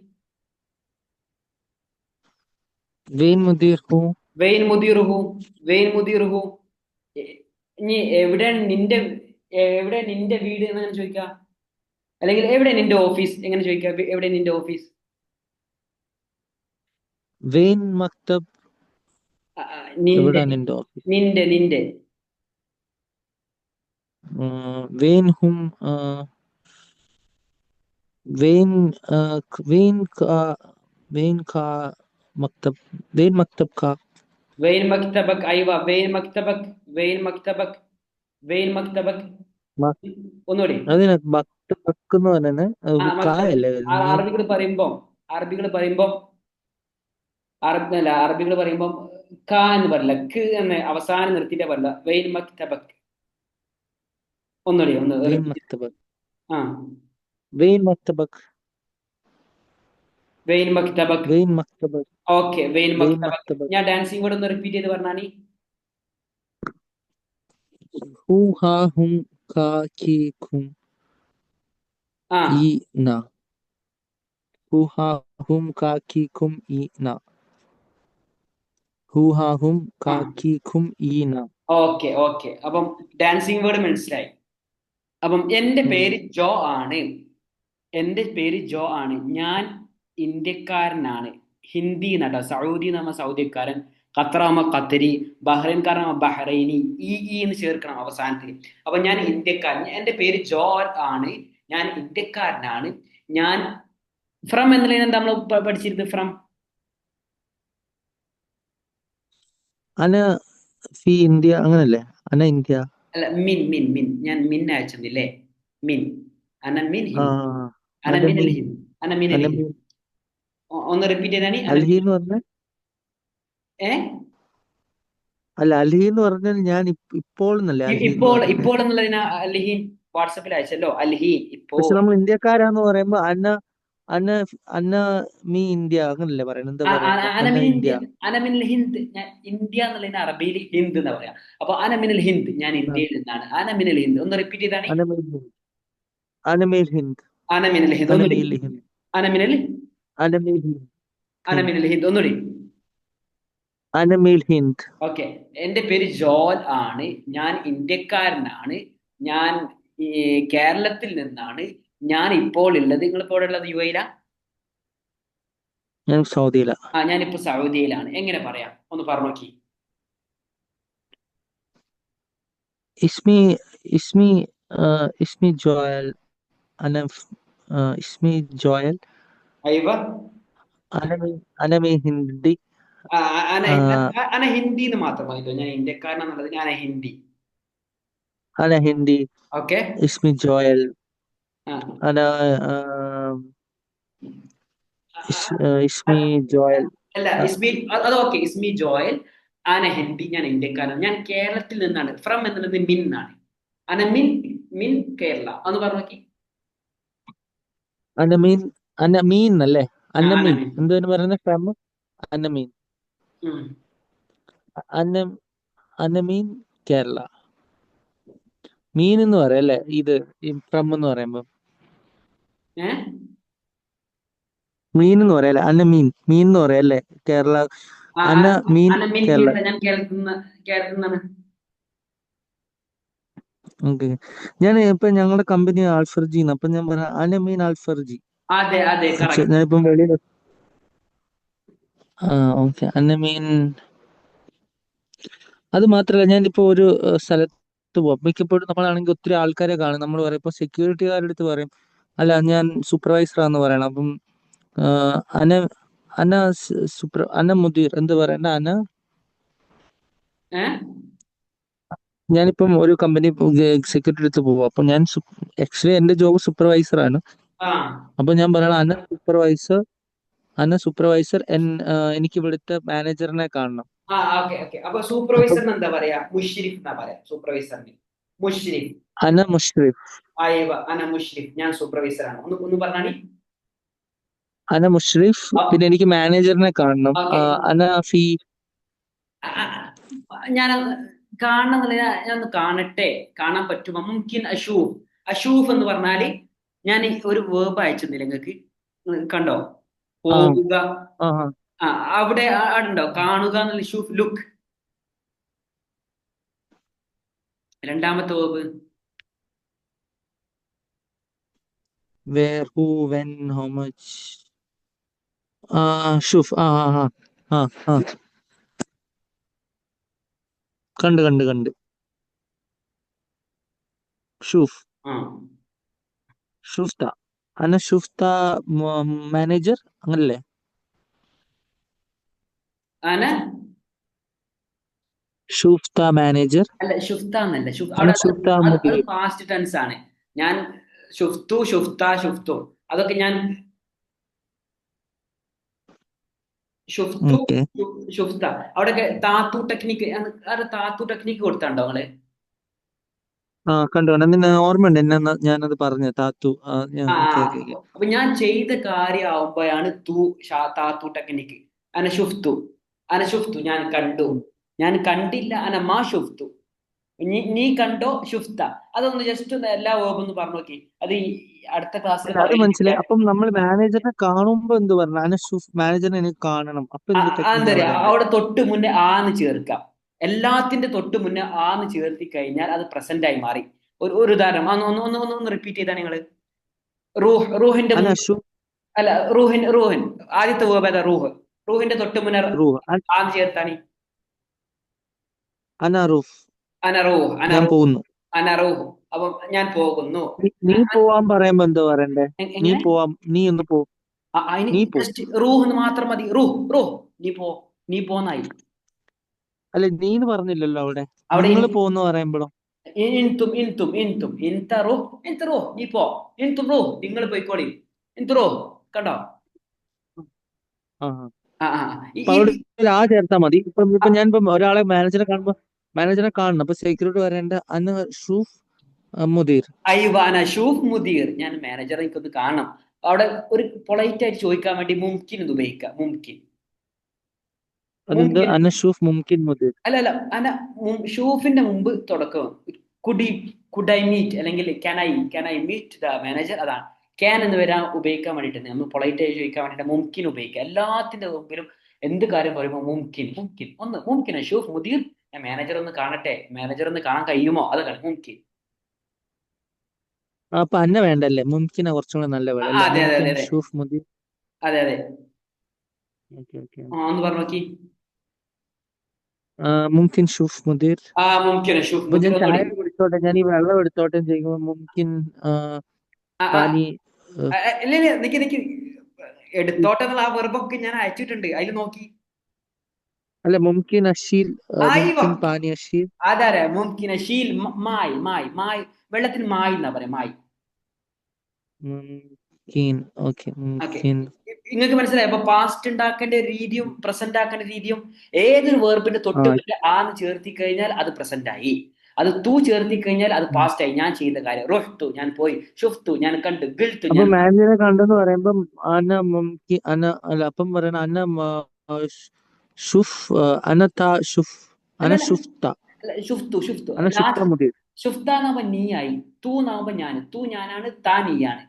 വെയിൻ മുദീർ ഹു വെയിൻ മുദീർ ഹു. വെയിൻ മുദീർ ഹു. ഇനി എവിടെ നിന്റെ വീട് എന്നങ്ങനെ ചോദിക്കാം. അല്ലെങ്കിൽ എവിടെ നിന്റെ ഓഫീസ് എങ്ങനെ ചോദിക്കാം? എവിടെ നിന്റെ ഓഫീസ്? വെയിൻ മക്തബ് നിന്റെ എവിടാ നിന്റെ ഓഫീസ്? നിന്റെ നിന്റെ വെയിൻ ഹും വെയിൻ വെയിൻ വെയിൻ കാ മക്തബ് വെയിൻ മക്തബ് കാ വെയിൻ മക്തബക്. അയ്വ വെയിൻ മക്തബക്. വെയിൻ മക്തബക്. വെയിൻ മക്തബക്. ഒന്നുകൂടി. അതിനകത്ത് മക്തബ് എന്ന് പറയുന്നത് കായല്ലേ വരുന്നത്? അറബികൾ പറയുമ്പം അറബികൾ പറയുമ്പം ക എന്ന് പറയില്ല, ക്ക് എന്ന് അവസാനം നിർത്തിയിട്ടേ പറയില്ല. വെയിൻ മക്തബക്. ഒന്നുകൂടി ഒന്ന് വെയിൻ repeat. മക്തബക് ആ വെയിൻ മക്തബക് വെയിൻ മക്തബക്. വെയിൻ മക്തബക് ഓക്കെ, വെയിൻ വെയിൻ മക്തബക്. മക്തബക്. ഞാൻ ഡാൻസിങ് കൂടെ ഒന്ന് റിപ്പീറ്റ് ചെയ്ത് പറഞ്ഞാണി. ഹു ഹാ ഹും കാ കി ഖും ആ ഈ ന ഹു ഹാ ഹും കാ കി ഖും ഈ ന ഹു ഹാ ഹും കാ കി ഖും ഈ ന. Okay okay. അപ്പം ഡാൻസിങ് വേർഡ് മനസ്സിലായി. അപ്പം എന്റെ പേര് ജോ ആണ്. എന്റെ പേര് ജോ ആണ്. ഞാൻ ഇന്ത്യക്കാരനാണ്. ഹിന്ദി നട്ട സൗദി നമ്മ സൗദിക്കാരൻ, ഖത്തറാമ ഖത്തരി, ബഹ്റൈൻകാരനാമ ബഹ്റൈനി. ഈ എന്ന് ചേർക്കണം അവസാനത്തിൽ. അപ്പൊ ഞാൻ ഇന്ത്യക്കാരൻ. എന്റെ പേര് ജോ ആണ്. ഞാൻ ഇന്ത്യക്കാരനാണ്. ഞാൻ ഫ്രം എന്നതിന് എന്താ നമ്മൾ പഠിച്ചിരുന്നത്? ഫ്രം. അന ഫി ഇന്ത്യ അങ്ങനല്ലേ? അന ഇന്ത്യ. അല്ല, മിൻ. ഞാൻ മിൻ അയച്ചെന്നില്ലേ? മിൻ. അന മിൻ ആ ഹിന്ദ്. അന മിൻ അൽ അനമീൻ ഹിന്ദ്. അന മിൻ അൽ ഹിന്ദ്. അനമീൻ ഒന്ന് റിപ്പീറ്റ് ചെയ്താണ്. അൽഹി എന്ന് പറഞ്ഞ ഏ അല്ല, അലി എന്ന് പറഞ്ഞാൽ ഞാൻ ഇപ്പോൾ എന്നല്ലേ അലി എന്ന് ഇപ്പോൾ പറയുന്നത്. ഇപ്പോൾ എന്നുള്ളതിന് അൽഹീൻ വാട്സപ്പിൽ അയച്ചല്ലോ, അൽഹീൻ ഇപ്പോൾ. പക്ഷെ നമ്മൾ ഇന്ത്യക്കാരാന്ന് പറയുമ്പോ അന്ന അന്ന അന്ന മീ ഇന്ത്യ അങ്ങനല്ലേ പറയുന്നത്? എന്താ പറയുമ്പോ അന്ന അനമിൻ ഇന്ത്യ, ഇന്ത്യ. അനമിനൽ ഹിന്ദ്. ഞാൻ ഇന്ത്യ എന്നുള്ളതിന് അറബിയിൽ ഹിന്ദ് എന്ന് പറയാം. അപ്പൊ അനമിനൽ ഹിന്ദ്, ഞാൻ ആ, ഇന്ത്യയിൽ നിന്നാണ്. അനമിനൽ ഹിന്ദ്, ഒന്ന് റിപ്പീറ്റ് ചെയ്താണ്. അനമീൽ ഹിന്ദ്. അനമീൽ ഹിന്ദ്. അനമിനൽ ഹിന്ദ്, ഒന്നുകൂടി. അനമീൽ ഹിന്ദ്. അനമിനൽ അനമീൽ ഹിന്ദ്. ഹിന്ദ്. അനമിനൽ ഹിന്ദ്, ഒന്നുകൂടി. അനമീൽ ഹിന്ദ്. ഓക്കെ. എന്റെ പേര് ജോൽ ആണ്. ഞാൻ ഇന്ത്യക്കാരനാണ്. ഞാൻ ഈ കേരളത്തിൽ നിന്നാണ്. ഞാൻ ഇപ്പോൾ ഉള്ളത്, നിങ്ങൾ ഇപ്പോൾ ഉള്ളത് യു എയിലാ? ഞാൻ സൗദിയില. ഞാനിപ്പോ സൗദിയിലാണ്. എങ്ങനെ പറയാം, ഒന്ന് പറഞ്ഞു നോക്കി. ഇസ്മി ഇസ്മി ഇസ്മി ജോയൽ. അന ഇസ്മി ജോയൽ. അയവ. അനമി അനമി ഹിന്ദി. ആ, അന ആ, അന ഹിന്ദി എന്ന് മാത്രം മതിയോ? ഞാൻ ഇന്ത്യക്കാരനാന്നുള്ളത് ഞാൻ ഹിന്ദി. അന ഹിന്ദി. ഓക്കെ. ഇസ്മി ജോയൽ. ആ, അന ആ, ആ, ഇസ്മി ജോയൽ. അല്ല, ആ, ഇസ്മി, അത് ഓക്കെ. ഇസ്മി ജോയൽ. ആന ഹിന്ദി, ഞാൻ ഇന്ത്യക്കാരനാണ്. ഞാൻ കേരളത്തിൽ നിന്നാണ്. ഫ്രം എന്നുള്ളത് മിൻ എന്നാണ്. അന മിൻ, മിൻ കേരള. ഒന്ന് പറഞ്ഞു നോക്കി. അനമീൻ. അനമീൻ അല്ലേ? ആന അന്നമീൻ മിൻ. എന്താണ് പറയുന്നത്? ഫ്രം അന്നമീൻ. ഉം. അന്ന അന്നമീൻ കേരള. മീൻ എന്ന് പറയാം അല്ലേ? ഇത് ഫ്രം എന്ന് പറയുമ്പോ ഏ മീൻ എന്ന് പറയാം അല്ലേ? അന്നമീൻ മീൻ എന്ന് പറയാം അല്ലേ? കേരള. ആ, അന്ന മീൻ അന മിൻ കേരള. കേരള. ഞാൻ കേരളത്തിൽ നിന്ന്, കേരളത്തിൽ നിന്നാണ്. ഓക്കെ. ഞാൻ ഇപ്പൊ ഞങ്ങളുടെ കമ്പനി ആൽഫർജി, അപ്പൊ ഞാൻ പറയാം അനമീൻ ആൽഫർജി. അതെ അതെ, പക്ഷെ കറക്റ്റ്. ഞാനിപ്പം വെളിയിൽ. ആ, ഓക്കെ. അന്നമീൻ. അത് മാത്രല്ല, ഞാനിപ്പോ ഒരു സ്ഥലത്ത് പോകും. മിക്കപ്പോഴും നമ്മളാണെങ്കിൽ ഒത്തിരി ആൾക്കാരെ കാണും. നമ്മൾ പറയും, ഇപ്പൊ സെക്യൂരിറ്റിക്കാരുടെ അടുത്ത് പറയും, അല്ല ഞാൻ സൂപ്പർവൈസറാന്ന് പറയണം. അപ്പം ആ, അന അന അന മുദീർ എന്ത് പറയണ്ട? ഏ ഞാനിപ്പം ഒരു കമ്പനി സെക്യൂരിറ്റി അടുത്ത് പോകും. അപ്പൊ ഞാൻ ആക്ച്വലി എന്റെ ജോബ് സൂപ്പർവൈസർ ആണ്. ആ അപ്പൊ ഞാൻ പറയണം അന സൂപ്പർവൈസർ എനിക്ക് ഇവിടുത്തെ മാനേജറിനെ കാണണം. Okay okay. അപ്പൊ അപ്പം സൂപ്പർവൈസറിന് എന്താ പറയാ? മുഷ്രിഫ് എന്നാ പറയാ സൂപ്പർവൈസറിന്. മുഷ്രിഫ്. അന മുഷ്രിഫ്. ആയിവ, അന മുഷ്രിഫ്. ഞാൻ സൂപ്പർവൈസറാണ്. ഒന്ന് ഒന്ന് പറഞ്ഞാണി. അന മുഷ്രിഫ്. പിന്നെ എനിക്ക് മാനേജറിനെ കാണണം. ഓക്കെ. അന ഫി. ഞാൻ കാണണമെന്നില്ല, ഞാൻ ഒന്ന് കാണട്ടെ. കാണാൻ പറ്റുമോ? മുംകിൻ അഷൂഫ്. അഷൂഫ് എന്ന് പറഞ്ഞാല് ഞാൻ ഒരു വേർബ് അയച്ചിരുന്നില്ല നിങ്ങൾക്ക്? കണ്ടോ? ആ, പോകുക. ആ, ആ, അവിടെ ഉണ്ടോ കാണുക എന്നുള്ള ഷൂഫ്, ലുക്ക്. രണ്ടാമത്തെ verb. Where, who, when, how much. ഷുഫ്. ആ, ആ, ആ, ആ, ആ. കണ്ട് കണ്ട് കണ്ട്. ഷൂഫ്. ആ, ഷുഫ്ത. അന ഷുഫ്ത മാനേജർ അങ്ങനല്ലേ? അന ഷുഫ്ത മാനേജർ. അല്ല, ഷുഫ്ത എന്നല്ല. അന അവിടെ ഷുഫ്ത അത് മുദീർ. പാസ്റ്റ് ടെൻസ് ആണ്. ഞാൻ ഷുഫ്തു, ഷുഫ്ത, ഷുഫ്തു, അതൊക്കെ ഞാൻ ഷുഫ്തു, ഓക്കെ. ഷുഫ്ത. അവിടെയൊക്കെ താത്തു ടെക്നിക്ക്, താത്തു ടെക്നിക്ക് കൊടുത്താണ്ടോ നിങ്ങള്? ആ, കണ്ടു കണ്ടു. നിന്നെ ഓർമ്മയുണ്ട് എന്നെ ഞാനത് പറഞ്ഞു താത്തു. ആ, ഓക്കെ, ഓക്കെ, ഓക്കെ. അപ്പൊ ഞാൻ ചെയ്ത കാര്യമാവുമ്പോഴാണ് താത്തു ടെക്നിക്ക്. അനഷുഫ്തു, അനഷുഫ്തു, ഞാൻ കണ്ടു. ഞാൻ കണ്ടില്ല. അനമാ ഷുഫ്തു. നീ കണ്ടോ? ഷുഫ്ത. അതൊന്ന് ജസ്റ്റ് ഒന്ന് എല്ലാ വേർബും ഒന്ന് പറഞ്ഞു നോക്കി. അത് ഈ അടുത്ത ക്ലാസ്സിൽ അല്ല, അത് പറയുന്നില്ല. മനസ്സിലായി. അപ്പം നമ്മൾ മാനേജറിനെ കാണുമ്പോ എന്ത് പറഞ്ഞു? അന ഷുഫ് മാനേജറിനെ എനിക്ക് കാണണം. അപ്പൊ എന്ത് എന്താ ടെക്നിക്കാ പറയാ, പറയണ്ടേ? അവിടെ തൊട്ട് മുന്നേ ആന്ന് ചേർക്കാം. എല്ലാത്തിന്റെ തൊട്ട് മുന്നേ ആന്ന് ചേർത്തി കഴിഞ്ഞാൽ അത് പ്രസന്റ് ആയി മാറി. ഒരു ഉദാഹരണം ഒന്ന് ഒന്ന് ഒന്ന് ഒന്ന് ഒന്ന് റിപ്പീറ്റ് ചെയ്താ നിങ്ങള്. റൂഹിന്റെ അന മുന്നേ. ഷുഫ്. അല്ല, റൂഹിൻ ആദ്യത്തെ വേർബ് ഏതാ? റൂഹിന്റെ തൊട്ട് മുന്നേ റൂഹ്. ആന്ന് ചേർത്താണി. അന റൂഫ്. അനറൂഹ്, ഞാൻ അനറൂഹ്, പോകുന്നു. അനറൂഹ്. അപ്പൊ ഞാൻ പോകുന്നു. നീ പോവാൻ പറയുമ്പോ എന്താ പറയണ്ടേ? നീ എങ്ങനെ? പോവാം. നീ ഒന്ന് പോ. അതിന് നീ പോ. ജസ്റ്റ് റൂഹ് എന്ന് മാത്രം മതി. റൂഹ്, നീ പോ. നീ പോന്നായി. അല്ല, നീന്ന് പറഞ്ഞില്ലല്ലോ അവിടെ. അവിടെ നിങ്ങൾ പോന്ന് പറയുമ്പോഴോ? ഇൻതും നീ പോ. ഇൻതും റൂഹ്, നിങ്ങൾ പോയിക്കോളി. ഇൻതു റൂഹ്. കണ്ടോ? ആ, ആ ആ അപ്പൊ അവിടെ ഒരു ആ ചേർത്താൽ മതി. ഇപ്പൊ ഞാൻ ഒരാളെ മാനേജറെ കാണണം. അപ്പൊ സെക്യൂരിറ്റി പറയേണ്ട അന്ന് ഷൂഫ് മുദീർ. അയ്യോ അന ഷൂഫ് മുദീർ, ഞാൻ മാനേജറെ എനിക്കൊന്ന് കാണണം. അവിടെ ഒരു പൊളൈറ്റ് ആയിട്ട് ചോദിക്കാൻ വേണ്ടി മുംകിൻ എന്ന് ഉപയോഗിക്കാം. മുംകിൻ, അതെന്ത് മുംകിൻ. അന്ന ഷൂഫ് മുംകിൻ മുദീർ. അല്ല അല്ല, അന ഷൂഫിന്റെ മുമ്പ് തുടക്കം കുഡി, കുഡ് ഐ മീറ്റ്, അല്ലെങ്കിൽ can I meet the manager, അതാണ് ക്യാൻ എന്ന് വരാൻ ഉപയോഗിക്കാൻ വേണ്ടിയിട്ട് നമ്മൾ പൊളൈറ്റ് ആയി ചോദിക്കാൻ വേണ്ടിയിട്ട് മുംകിൻ ഉപയോഗിക്കുക. എല്ലാത്തിന്റെ മുമ്പിലും എന്ത് കാര്യം പറയുമ്പോൾ മുംകിൻ മുംകിൻ, ഒന്ന് മുംകിൻ ഷൂഫ് മുദീർ, ഞാൻ മാനേജർ ഒന്ന് കാണട്ടെ, മാനേജർ ഒന്ന് കാണാൻ കഴിയുമോ, അതാണ് മുംകിൻ. അപ്പൊ അന്ന വേണ്ടല്ലേ, മുംകിന കുറച്ചും കൂടെ നല്ല വേർഡ് അല്ലേ, അതെ അതെ അതെ മുംകിൻ അതെ ഷൂഫ് മുദീർ. അതെ അതെ. Okay okay. ആ ഒന്ന് പറഞ്ഞു നോക്കി. മുംകിൻ ഷൂഫ് മുദീർ. ആ മുംകിൻ ഷൂഫ് അപ്പൊ മുദീർ ഞാൻ ഒന്നുകൂടി. ചായ കുടിച്ചോട്ടെ, ഞാൻ ഈ വെള്ളം എടുത്തോട്ടെ ചെയ്യുമ്പോൾ മുംകിൻ ആ ആ പാനി. ഇല്ല ഇല്ല, നിക്ക് നിക്ക്, എടുത്തോട്ടെ എന്നുള്ള ആ വെർബൊക്കെ ഞാൻ അയച്ചിട്ടുണ്ട്, അതിൽ നോക്കി. അല്ല, മുംകിൻ അഷീൽ, ആയിവ, മുംകിൻ പാനി അഷീൽ. അതാരെ മുംകിൻ ഷീൽ, മായി മായി മായി, വെള്ളത്തിൽ മായി എന്നാ പറയാ, മായി. മുംകിൻ. ഓക്കെ, ഓക്കെ, മുംകിൻ. നിങ്ങൾക്ക് മനസ്സിലായി. അപ്പൊ പാസ്റ്റ് ഉണ്ടാക്കേണ്ട രീതിയും പ്രസന്റ് ആക്കേണ്ട രീതിയും, ഏതൊരു വേർബിന്റെ തൊട്ട് ആ. മുന്നേ ആന്ന് ചേർത്തി കഴിഞ്ഞാൽ അത് പ്രസന്റ് ആയി, അത് തൂ ചേർത്തി കഴിഞ്ഞാൽ അത് ഉം. പാസ്റ്റ് ആയി. ഞാൻ ചെയ്ത കാര്യം, റുഹ്തു ഞാൻ പോയി, ഷുഫ്തു ഞാൻ കണ്ടു, ഗിൽത്തു അപ്പൊ ഞാൻ. മാനേജറെ കണ്ടെന്ന് പറയുമ്പം അന മുംകിൻ അന അല്ല, അപ്പം പറയണ അന ഷുഫ് അന താ ഷുഫ് അല്ല അന അല്ല ഷുഫ്ത അല്ല, ഷുഫ്തു ഷുഫ്തു അന ഷുഫ്ത ലാസ്റ്റ്. മുദീർ. ഷുഫ്ത എന്നാവുമ്പോ നീ ആയി, തൂ എന്നാവുമ്പോ ഞാൻ, തൂ ഞാനാണ്, താ നീയാണ്.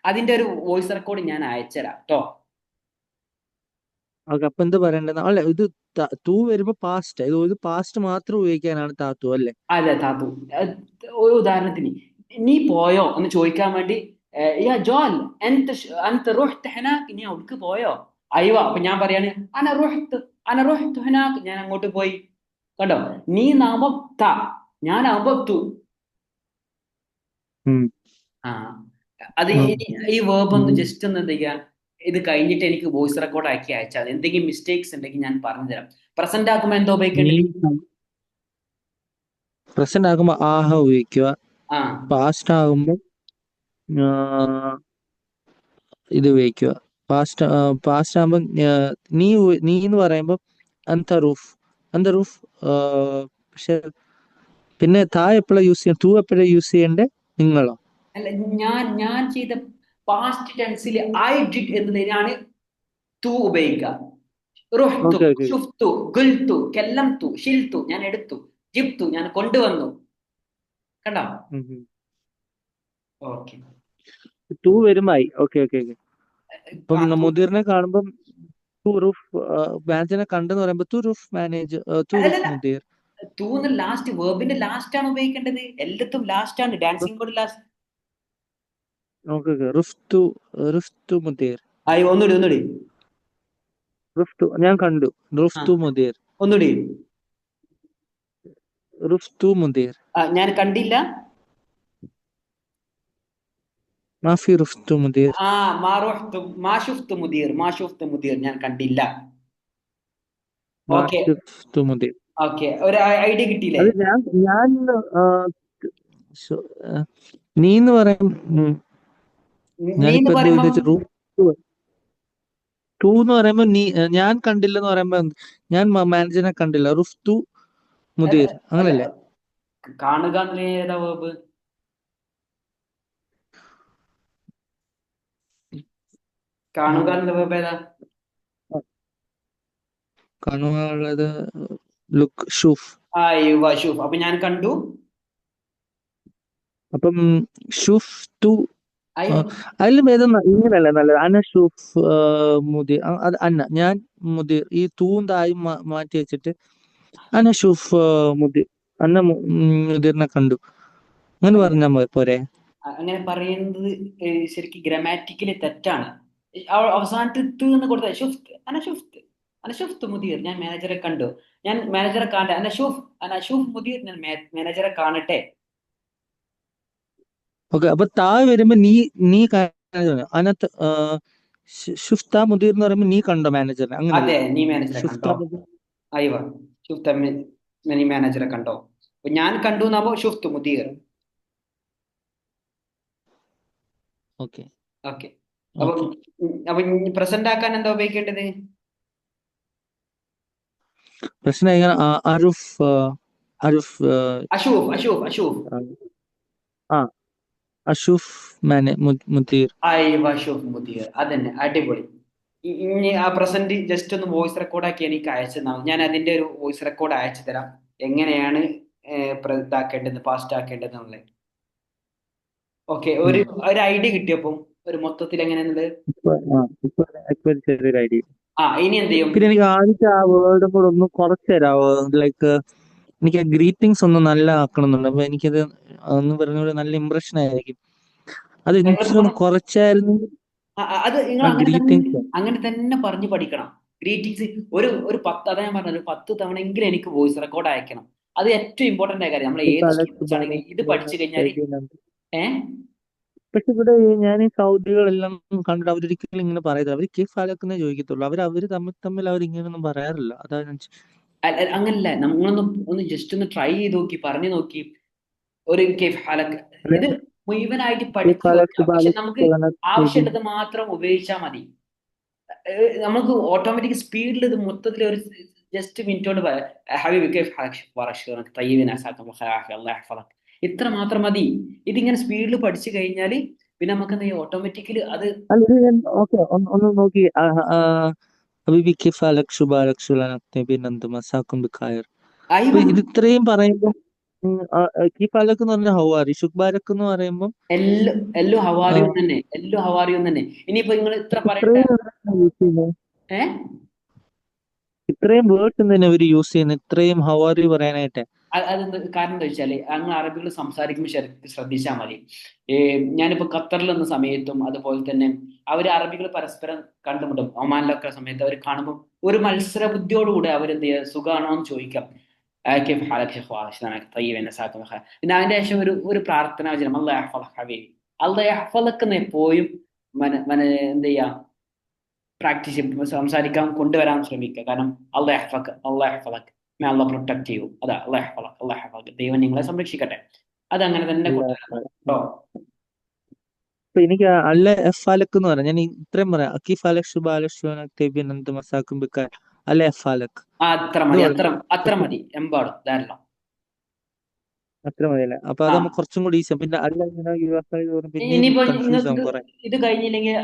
അതിന്റെ ഒരു വോയിസ് റെക്കോർഡ് ഞാൻ അയച്ചുതരാം കേട്ടോ. ഓക്കെ, അപ്പൊ എന്ത് പറയണ്ടെന്ന് അല്ല, ഇത് തൂ വരുമ്പോ പാസ്റ്റ്, ഇത് പാസ്റ്റ് മാത്രം ഉപയോഗിക്കാനാണ് താത്തു അല്ലേ. അതെ താത്തു. ഒരു ഉദാഹരണത്തിന്, നീ പോയോ എന്ന് ചോദിക്കാൻ വേണ്ടി, യാ ജോൽ അൻത റുഹ്ത ഹനാക്ക്, നീ അവിടേക്ക് പോയോ, അയ്യോ, അപ്പൊ ഞാൻ പറയാണ് അന റുഹ്തു ഹനാക്ക്, ഞാൻ അങ്ങോട്ട് പോയി. കണ്ടോ, നീ നാമം ത, ഞാനാവുമ്പോ തു. ഉം. ആ അത് ഉം. ഈ വേർബ് ഒന്ന് ഉം. ജസ്റ്റ് ഒന്ന് എന്ത് ചെയ്യുക, ഇത് കഴിഞ്ഞിട്ട് എനിക്ക് വോയിസ് റെക്കോർഡ് ആക്കി അയച്ചാൽ മതി. എന്തെങ്കിലും മിസ്റ്റേക്സ് ഉണ്ടെങ്കിൽ ഞാൻ പറഞ്ഞു തരാം. പ്രസന്റ് ആക്കുമ്പോൾ എന്താ നീ ഉപയോഗിക്കേണ്ടത്? പ്രസന്റ് ആകുമ്പോ ആഹ ഉപയോഗിക്കുക. ആ പാസ്റ്റ് ആകുമ്പോ ഇത് ഉപയോഗിക്കുക. പാസ്റ്റ് ആകുമ്പോ നീ എന്ന് പറയുമ്പോ അന്തറൂഫ്, അന്തറൂഫ്. പക്ഷെ പിന്നെ താ എപ്പോഴാ യൂസ് ചെയ്യാം, തൂ എപ്പോഴാ യൂസ് ചെയ്യണ്ടേ, നിങ്ങളോ? അല്ല, ഞാൻ ചെയ്ത പാസ്റ്റ് ടെൻസിൽ ഐ ഡിഡ് എന്നതിനാണ് തു ഉപയോഗിക്കുക. റുഹ്തു, ഓക്കെ ഓക്കെ. ഷുഫ്തു, ഗുൽത്തു, കല്ലംതു, ഷിൽത്തു ഞാൻ എടുത്തു, ജിബ്തു ഞാൻ കൊണ്ടുവന്നു. കണ്ടോ? ഓക്കെ. ടൂ വരുമ്പോ ആയി. Okay okay okay. ഇപ്പം മുദീറിനെ കാണുമ്പം ടു റൂഫ് മാനേജറിനെ കണ്ടെന്ന് പറയുമ്പോ ടു റൂഫ് മാനേജർ, ടു റൂഫ് അല്ലല്ല, മുദീർ. തൂന്ന് ലാസ്റ്റ്, വേർബിന്റെ ലാസ്റ്റ് ആണ് ഉപയോഗിക്കേണ്ടത്. എല്ലാത്തും ലാസ്റ്റ് ആണ്, dancing board last. Okay okay. റുഫ്തു, റുഫ്തു മുദീർ. ആയി, ഒന്നുകൂടി ഒന്നുകൂടി. റുഫ്തു ഞാൻ കണ്ടു, ആ റുഫ്തു മുദീർ. ഒന്നുകൂടി. റുഫ്തു മുദീർ. ഞാൻ കണ്ടില്ല. മാഫി റുഫ്തു മുദീർ. ആ മാഷുഫ്തു മുദീർ, മാഷുഫ്തു മുദീർ ഞാൻ കണ്ടില്ല. ഓക്കെ മാഫി മുദീർ. ഓക്കെ, ഒരു ഐഡിയ കിട്ടിയില്ലേ? അത് ഞാൻ ആ, ശോ- ആ, നീ എന്ന് പറയും. നീ ഞാനിപ്പോ എന്ന് എന്ത് പറയുമ്പം, വിചാരിച്ചു, റൂഫ് ടു എന്ന് പറയുമ്പോ ഞാൻ കണ്ടില്ലെന്ന് പറയുമ്പോ ഞാൻ മാനേജറിനെ കണ്ടില്ല, റുഫ്തു അല്ല മുദീർ അല്ല, അങ്ങനല്ലേ? കാണുക എന്നുള്ള ഏതാ വേർബ്? കാണുക എന്നുള്ള വേർബ് ഏതാ? കാണുവാനുള്ളത് ലുക്ക്, ഷൂഫ്. ആ ഷൂഫ്, അപ്പൊ ഞാൻ കണ്ടു. അപ്പം ഷൂഫ് ടു. ആയി. അതിലും ഏതും ഇങ്ങനല്ല നല്ലത്, അന ഷൂഫ് മുദീർ. അത് അന്ന ഞാൻ മുദീർ, ഈ തൂവും തായും മാറ്റി വെച്ചിട്ട് അന ഷൂഫ് മുദീർ, അന്ന മുദീറിനെ കണ്ടു, അങ്ങനെ പറഞ്ഞാൽ പോരെ? അങ്ങനെ പറയുന്നത് ശരിക്കും ഗ്രാമാറ്റിക്കലി തെറ്റാണ്. അവസാനത്തെ ത് എന്ന് കൊടുത്ത ഷുഫ്ത്, അന ഷുഫ്ത് മുദീർ, ഞാൻ മാനേജറെ കണ്ടു, ഞാൻ മാനേജറെ കാണട്ടെ, അന ഷൂഫ് മുദീർ, ഞാൻ മാനേജറെ കാണട്ടെ. ഓക്കെ, അപ്പൊ താഴെ വരുമ്പോ നീ അനത്ത് ഷുഫ്ത മുദീർ എന്ന് പറയുമ്പോ നീ കണ്ടോ മാനേജറിനെ, അതെ, അങ്ങനല്ലേ? നീ മാനേജറെ ഷുഫ്ത കണ്ടോ? മുദീർ. അയ്യോ, ഷുഫ്ത നീ മാനേജറെ കണ്ടോ? അപ്പൊ ഞാൻ കണ്ടു എന്നാകുമ്പോ ഷുഫ്ത് മുദീർ. Okay okay. അപ്പം ഓക്കെ. അപ്പൊ പ്രസന്റ് ആക്കാൻ എന്താ ഉപയോഗിക്കേണ്ടത്? പ്രശ്നം എങ്ങനെ അരുഫ് അരുഫ് അഷൂഫ് ആ അഷൂഫ് മുതീർ. അഷൂഫ് മുദിയർ, അതന്നെ, അടിപൊളി. ഇനി ആ പ്രസന്റ് ജസ്റ്റ് ഒന്ന് വോയിസ് റെക്കോർഡാക്കി എനിക്ക് അയച്ചു തന്നാൽ ഞാൻ അതിന്റെ ഒരു വോയിസ് റെക്കോർഡ് അയച്ചു തരാം, എങ്ങനെയാണ് ഇതാക്കേണ്ടത്, പാസ്റ്റ് ആക്കേണ്ടത് എന്നുള്ളത്. ഓക്കെ, ഒരു ഐഡിയ കിട്ടിയപ്പം ഒരു മൊത്തത്തിൽ എങ്ങനെയാണുള്ളത്. ഇപ്പൊ ഒരു ചെറിയൊരു ഐഡിയ. ഇനി എന്ത് ചെയ്യും? പിന്നെ എനിക്ക് ആദ്യത്തെ ആ വേർഡ് കൂടെ ഒന്ന് കുറച്ച് തരാമോ? ലൈക്ക് എനിക്ക് ഗ്രീറ്റിംഗ്സ് ഒന്ന് നല്ല ആക്കണമെന്നുണ്ട്. അപ്പൊ എനിക്കത് ഒന്ന് പറഞ്ഞ നല്ല ഇമ്പ്രഷൻ ആയിരിക്കും. അത് ഇച്ചിരി കുറച്ചായിരുന്നു അത് നിങ്ങൾ ആ ഗ്രീറ്റിംഗ്സ്. അങ്ങനെ തന്നെ പറഞ്ഞു പഠിക്കണം. ഗ്രീറ്റിംഗ്സ് ഒരു 10, അതാ ഞാൻ പറഞ്ഞത്, 10 തവണയെങ്കിലും എനിക്ക് വോയിസ് റെക്കോർഡ് അയക്കണം. അത് ഏറ്റവും ഇമ്പോർട്ടന്റ് ആയ കാര്യം. നമ്മൾ ഏത് സ്റ്റുഡൻസ് ആണെങ്കിലും ഇത് പഠിച്ചു കഴിഞ്ഞാൽ പക്ഷെ ഇവിടെ ഞാൻ ഈ സൗദികളെല്ലാം കണ്ടിട്ട് അവരൊരിക്കലും ഇങ്ങനെ പറയത്തില്ല. അവർ കെ ഫാലക്കെന്നേ ചോദിക്കത്തുള്ളൂ. അവര് തമ്മിൽ അവർ ഇങ്ങനെയൊന്നും പറയാറില്ല. അതാ ഞാൻ അങ്ങനല്ല, നമ്മളൊന്ന് ജസ്റ്റ് ഒന്ന് ട്രൈ ചെയ്ത് നോക്കി, പറഞ്ഞു നോക്കി. ഒരു ഇത് മുഴുവനായിട്ട് പഠിച്ചു വെക്കാം. പക്ഷെ നമുക്ക് ആവശ്യമുള്ളത് മാത്രം ഉപയോഗിച്ചാൽ മതി. നമുക്ക് ഓട്ടോമാറ്റിക് സ്പീഡിൽ ഇത് മൊത്തത്തിൽ ഒരു ജസ്റ്റ് മിനിറ്റോട് ഇത്ര മാത്രം മതി. ഇതിങ്ങനെ സ്പീഡിൽ പഠിച്ചു കഴിഞ്ഞാൽ പിന്നെ നമുക്ക് എന്താ ചെയ്യാം, ഓട്ടോമാറ്റിക്കലി അത് ഒന്ന് നോക്കി. ഹബീബി കിഫാലക് ശുബാലക് ശുലാനക്തെ ബിനന്ദ മസാക്കും ബിഖൈർ. ഇത് ഇത്രയും പറയുമ്പോൾ കിഫാലക് എന്ന് പറഞ്ഞാൽ ഹൗവാരി, ശുക്ബാരക് എന്ന് പറയുമ്പോൾ എല്ലോ ഹവാരിയും തന്നെ. ഇനിയിപ്പോ നിങ്ങൾ ഇത്ര പറയട്ടെ, ഇത്രയും വേർഡ്സ് തന്നെ അവർ യൂസ് ചെയ്യുന്നത്, ഇത്രയും ഹവാരി പറയാനായിട്ട്. അതെന്ത് കാരണം എന്താ വെച്ചാല് അങ്ങ് അറബികൾ സംസാരിക്കുമ്പോൾ ശ്രദ്ധിച്ചാൽ മതി. ഞാനിപ്പോ ഖത്തറിൽ എന്ന സമയത്തും അതുപോലെ തന്നെ അവര് അറബികൾ പരസ്പരം കണ്ടുമുട്ടും. ഒമാനിലൊക്കെ സമയത്ത് അവർ കാണുമ്പോൾ ഒരു മത്സര ബുദ്ധിയോടുകൂടെ അവരെന്ത് ചെയ്യുക, സുഖാണോ എന്ന് ചോദിക്കാം. പിന്നെ അതിന്റെ ശേഷം ഒരു പ്രാർത്ഥന വചനം, അള്ളാഹ് എപ്പോഴും എന്ത് ചെയ്യാ, പ്രാക്ടീസ് ചെയ്യും, സംസാരിക്കാൻ കൊണ്ടുവരാൻ ശ്രമിക്കുക. കാരണം അള്ളാഹ് പ്രൊട്ടക്ട് ചെയ്യൂ, അതാ അള്ളാഹ് ദൈവം നിങ്ങളെ സംരക്ഷിക്കട്ടെ. അതങ്ങനെ തന്നെ കൊണ്ടുവരാം കേട്ടോ. അപ്പൊ എനിക്ക് അല്ല എഫാലക് എന്ന് പറയാം. ഞാൻ ഇത്രയും പറയാം, അക്കീഫ് അലക് ഷുബാലക് മസാക്കും ബിഖൈർ അല്ല എഫാലക്. അത്ര മതി എമ്പാടും ധാരാളം. അത്ര മതിയല്ലേ? അപ്പൊ അത് കുറച്ചും കൂടി ഈസി. പിന്നെ അല്ല പിന്നെയും ഇനിയിപ്പോ കൺഫ്യൂസ് ആവും കുറെ. ഇത് കഴിഞ്ഞില്ലെങ്കിൽ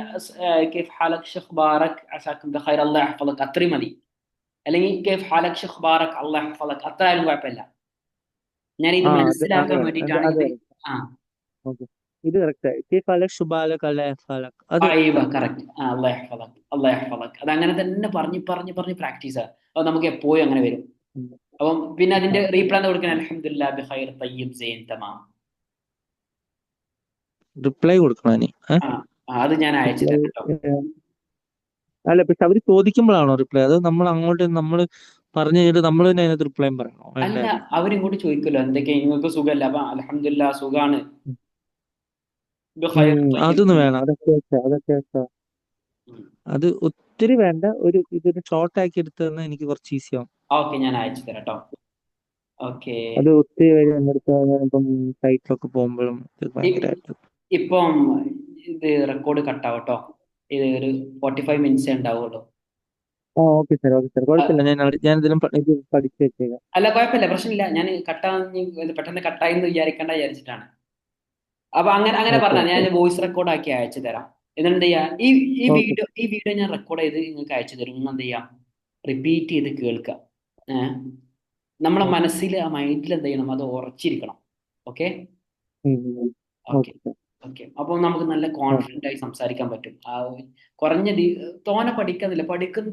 അത്രയും മതി. അല്ലെങ്കിൽ അത്ര ആയാലും കുഴപ്പമില്ല. ഞാൻ ഇത് മനസ്സിലാക്കാൻ വേണ്ടിയിട്ടാണ് ഇത് അത് അങ്ങനെ തന്നെ പറഞ്ഞ് പ്രാക്ടീസ് ആണ്. അപ്പൊ നമുക്ക് എപ്പോഴും അങ്ങനെ വരും. അപ്പം പിന്നെ അതിന്റെ റീപ്ലൈ കൊടുക്കാൻ അൽഹംദുലില്ലാ ബിഖൈർ തയ്യിബ് സൈൻ തമാം. റിപ്ലൈ കൊടുക്കണം. അത് ഞാൻ അയച്ചു തരാം കേട്ടോ. അല്ല, പക്ഷെ അവര് ചോദിക്കുമ്പോഴാണോ റിപ്ലൈ? അത് നമ്മൾ അങ്ങോട്ട് നമ്മൾ പറഞ്ഞു കഴിഞ്ഞിട്ട് നമ്മൾ തന്നെ അതിനകത്ത് റിപ്ലൈ പറയണോ? അല്ല, അവരിങ്ങോട്ട് ചോദിക്കുമല്ലോ എന്തൊക്കെയാ നിങ്ങൾക്ക് സുഖമല്ല, അപ്പൊ അൽഹംദുലില്ലാ സുഖാണ്. അതൊന്നും വേണം. അതൊക്കെ അത് ഒത്തിരി വേണ്ട. ഇതൊരു ഷോർട്ട് ആക്കി എടുത്തു തന്നാൽ എനിക്ക് കുറച്ച് ഈസി ആവും. ഓക്കെ, ഞാൻ അയച്ചു തരാം കേട്ടോ. ഓക്കെ, അത് ഒത്തിരി ഇപ്പം സൈറ്റിലൊക്കെ പോകുമ്പോഴും ഇപ്പം ഇത് റെക്കോർഡ് കട്ടാവട്ടോ. ഇത് ഒരു 45 മിനിറ്റ്സേ ഉണ്ടാവുള്ളൂ. ഓക്കെ സാർ, കുഴപ്പമില്ല. ഞാൻ ഇതിലും പഠിച്ചു വെച്ചേക്കാം. അല്ല, കുഴപ്പമില്ല, പ്രശ്നമില്ല. ഞാൻ പെട്ടെന്ന് കട്ടായി എന്ന് വിചാരിച്ചിട്ടാണ്. അപ്പൊ അങ്ങനെ പറഞ്ഞാൽ ഞാൻ വോയിസ് റെക്കോർഡ് ആക്കി അയച്ചു തരാം. എന്നിട്ട് എന്ത് ചെയ്യാ, ഈ വീഡിയോ ഞാൻ റെക്കോർഡ് ചെയ്ത് നിങ്ങൾക്ക് അയച്ചു തരും. നിങ്ങൾ എന്ത് ചെയ്യാം, റിപ്പീറ്റ് ചെയ്ത് കേൾക്കുക. നമ്മളെ മനസ്സിൽ, ആ മൈൻഡിൽ എന്ത് ചെയ്യണം, അത് ഉറച്ചിരിക്കണം. ഓക്കെ. അപ്പൊ നമുക്ക് നല്ല കോൺഫിഡന്റ് ആയി സംസാരിക്കാൻ പറ്റും. കുറഞ്ഞ തോനെ പഠിക്കുന്നില്ല, പഠിക്കുന്നത്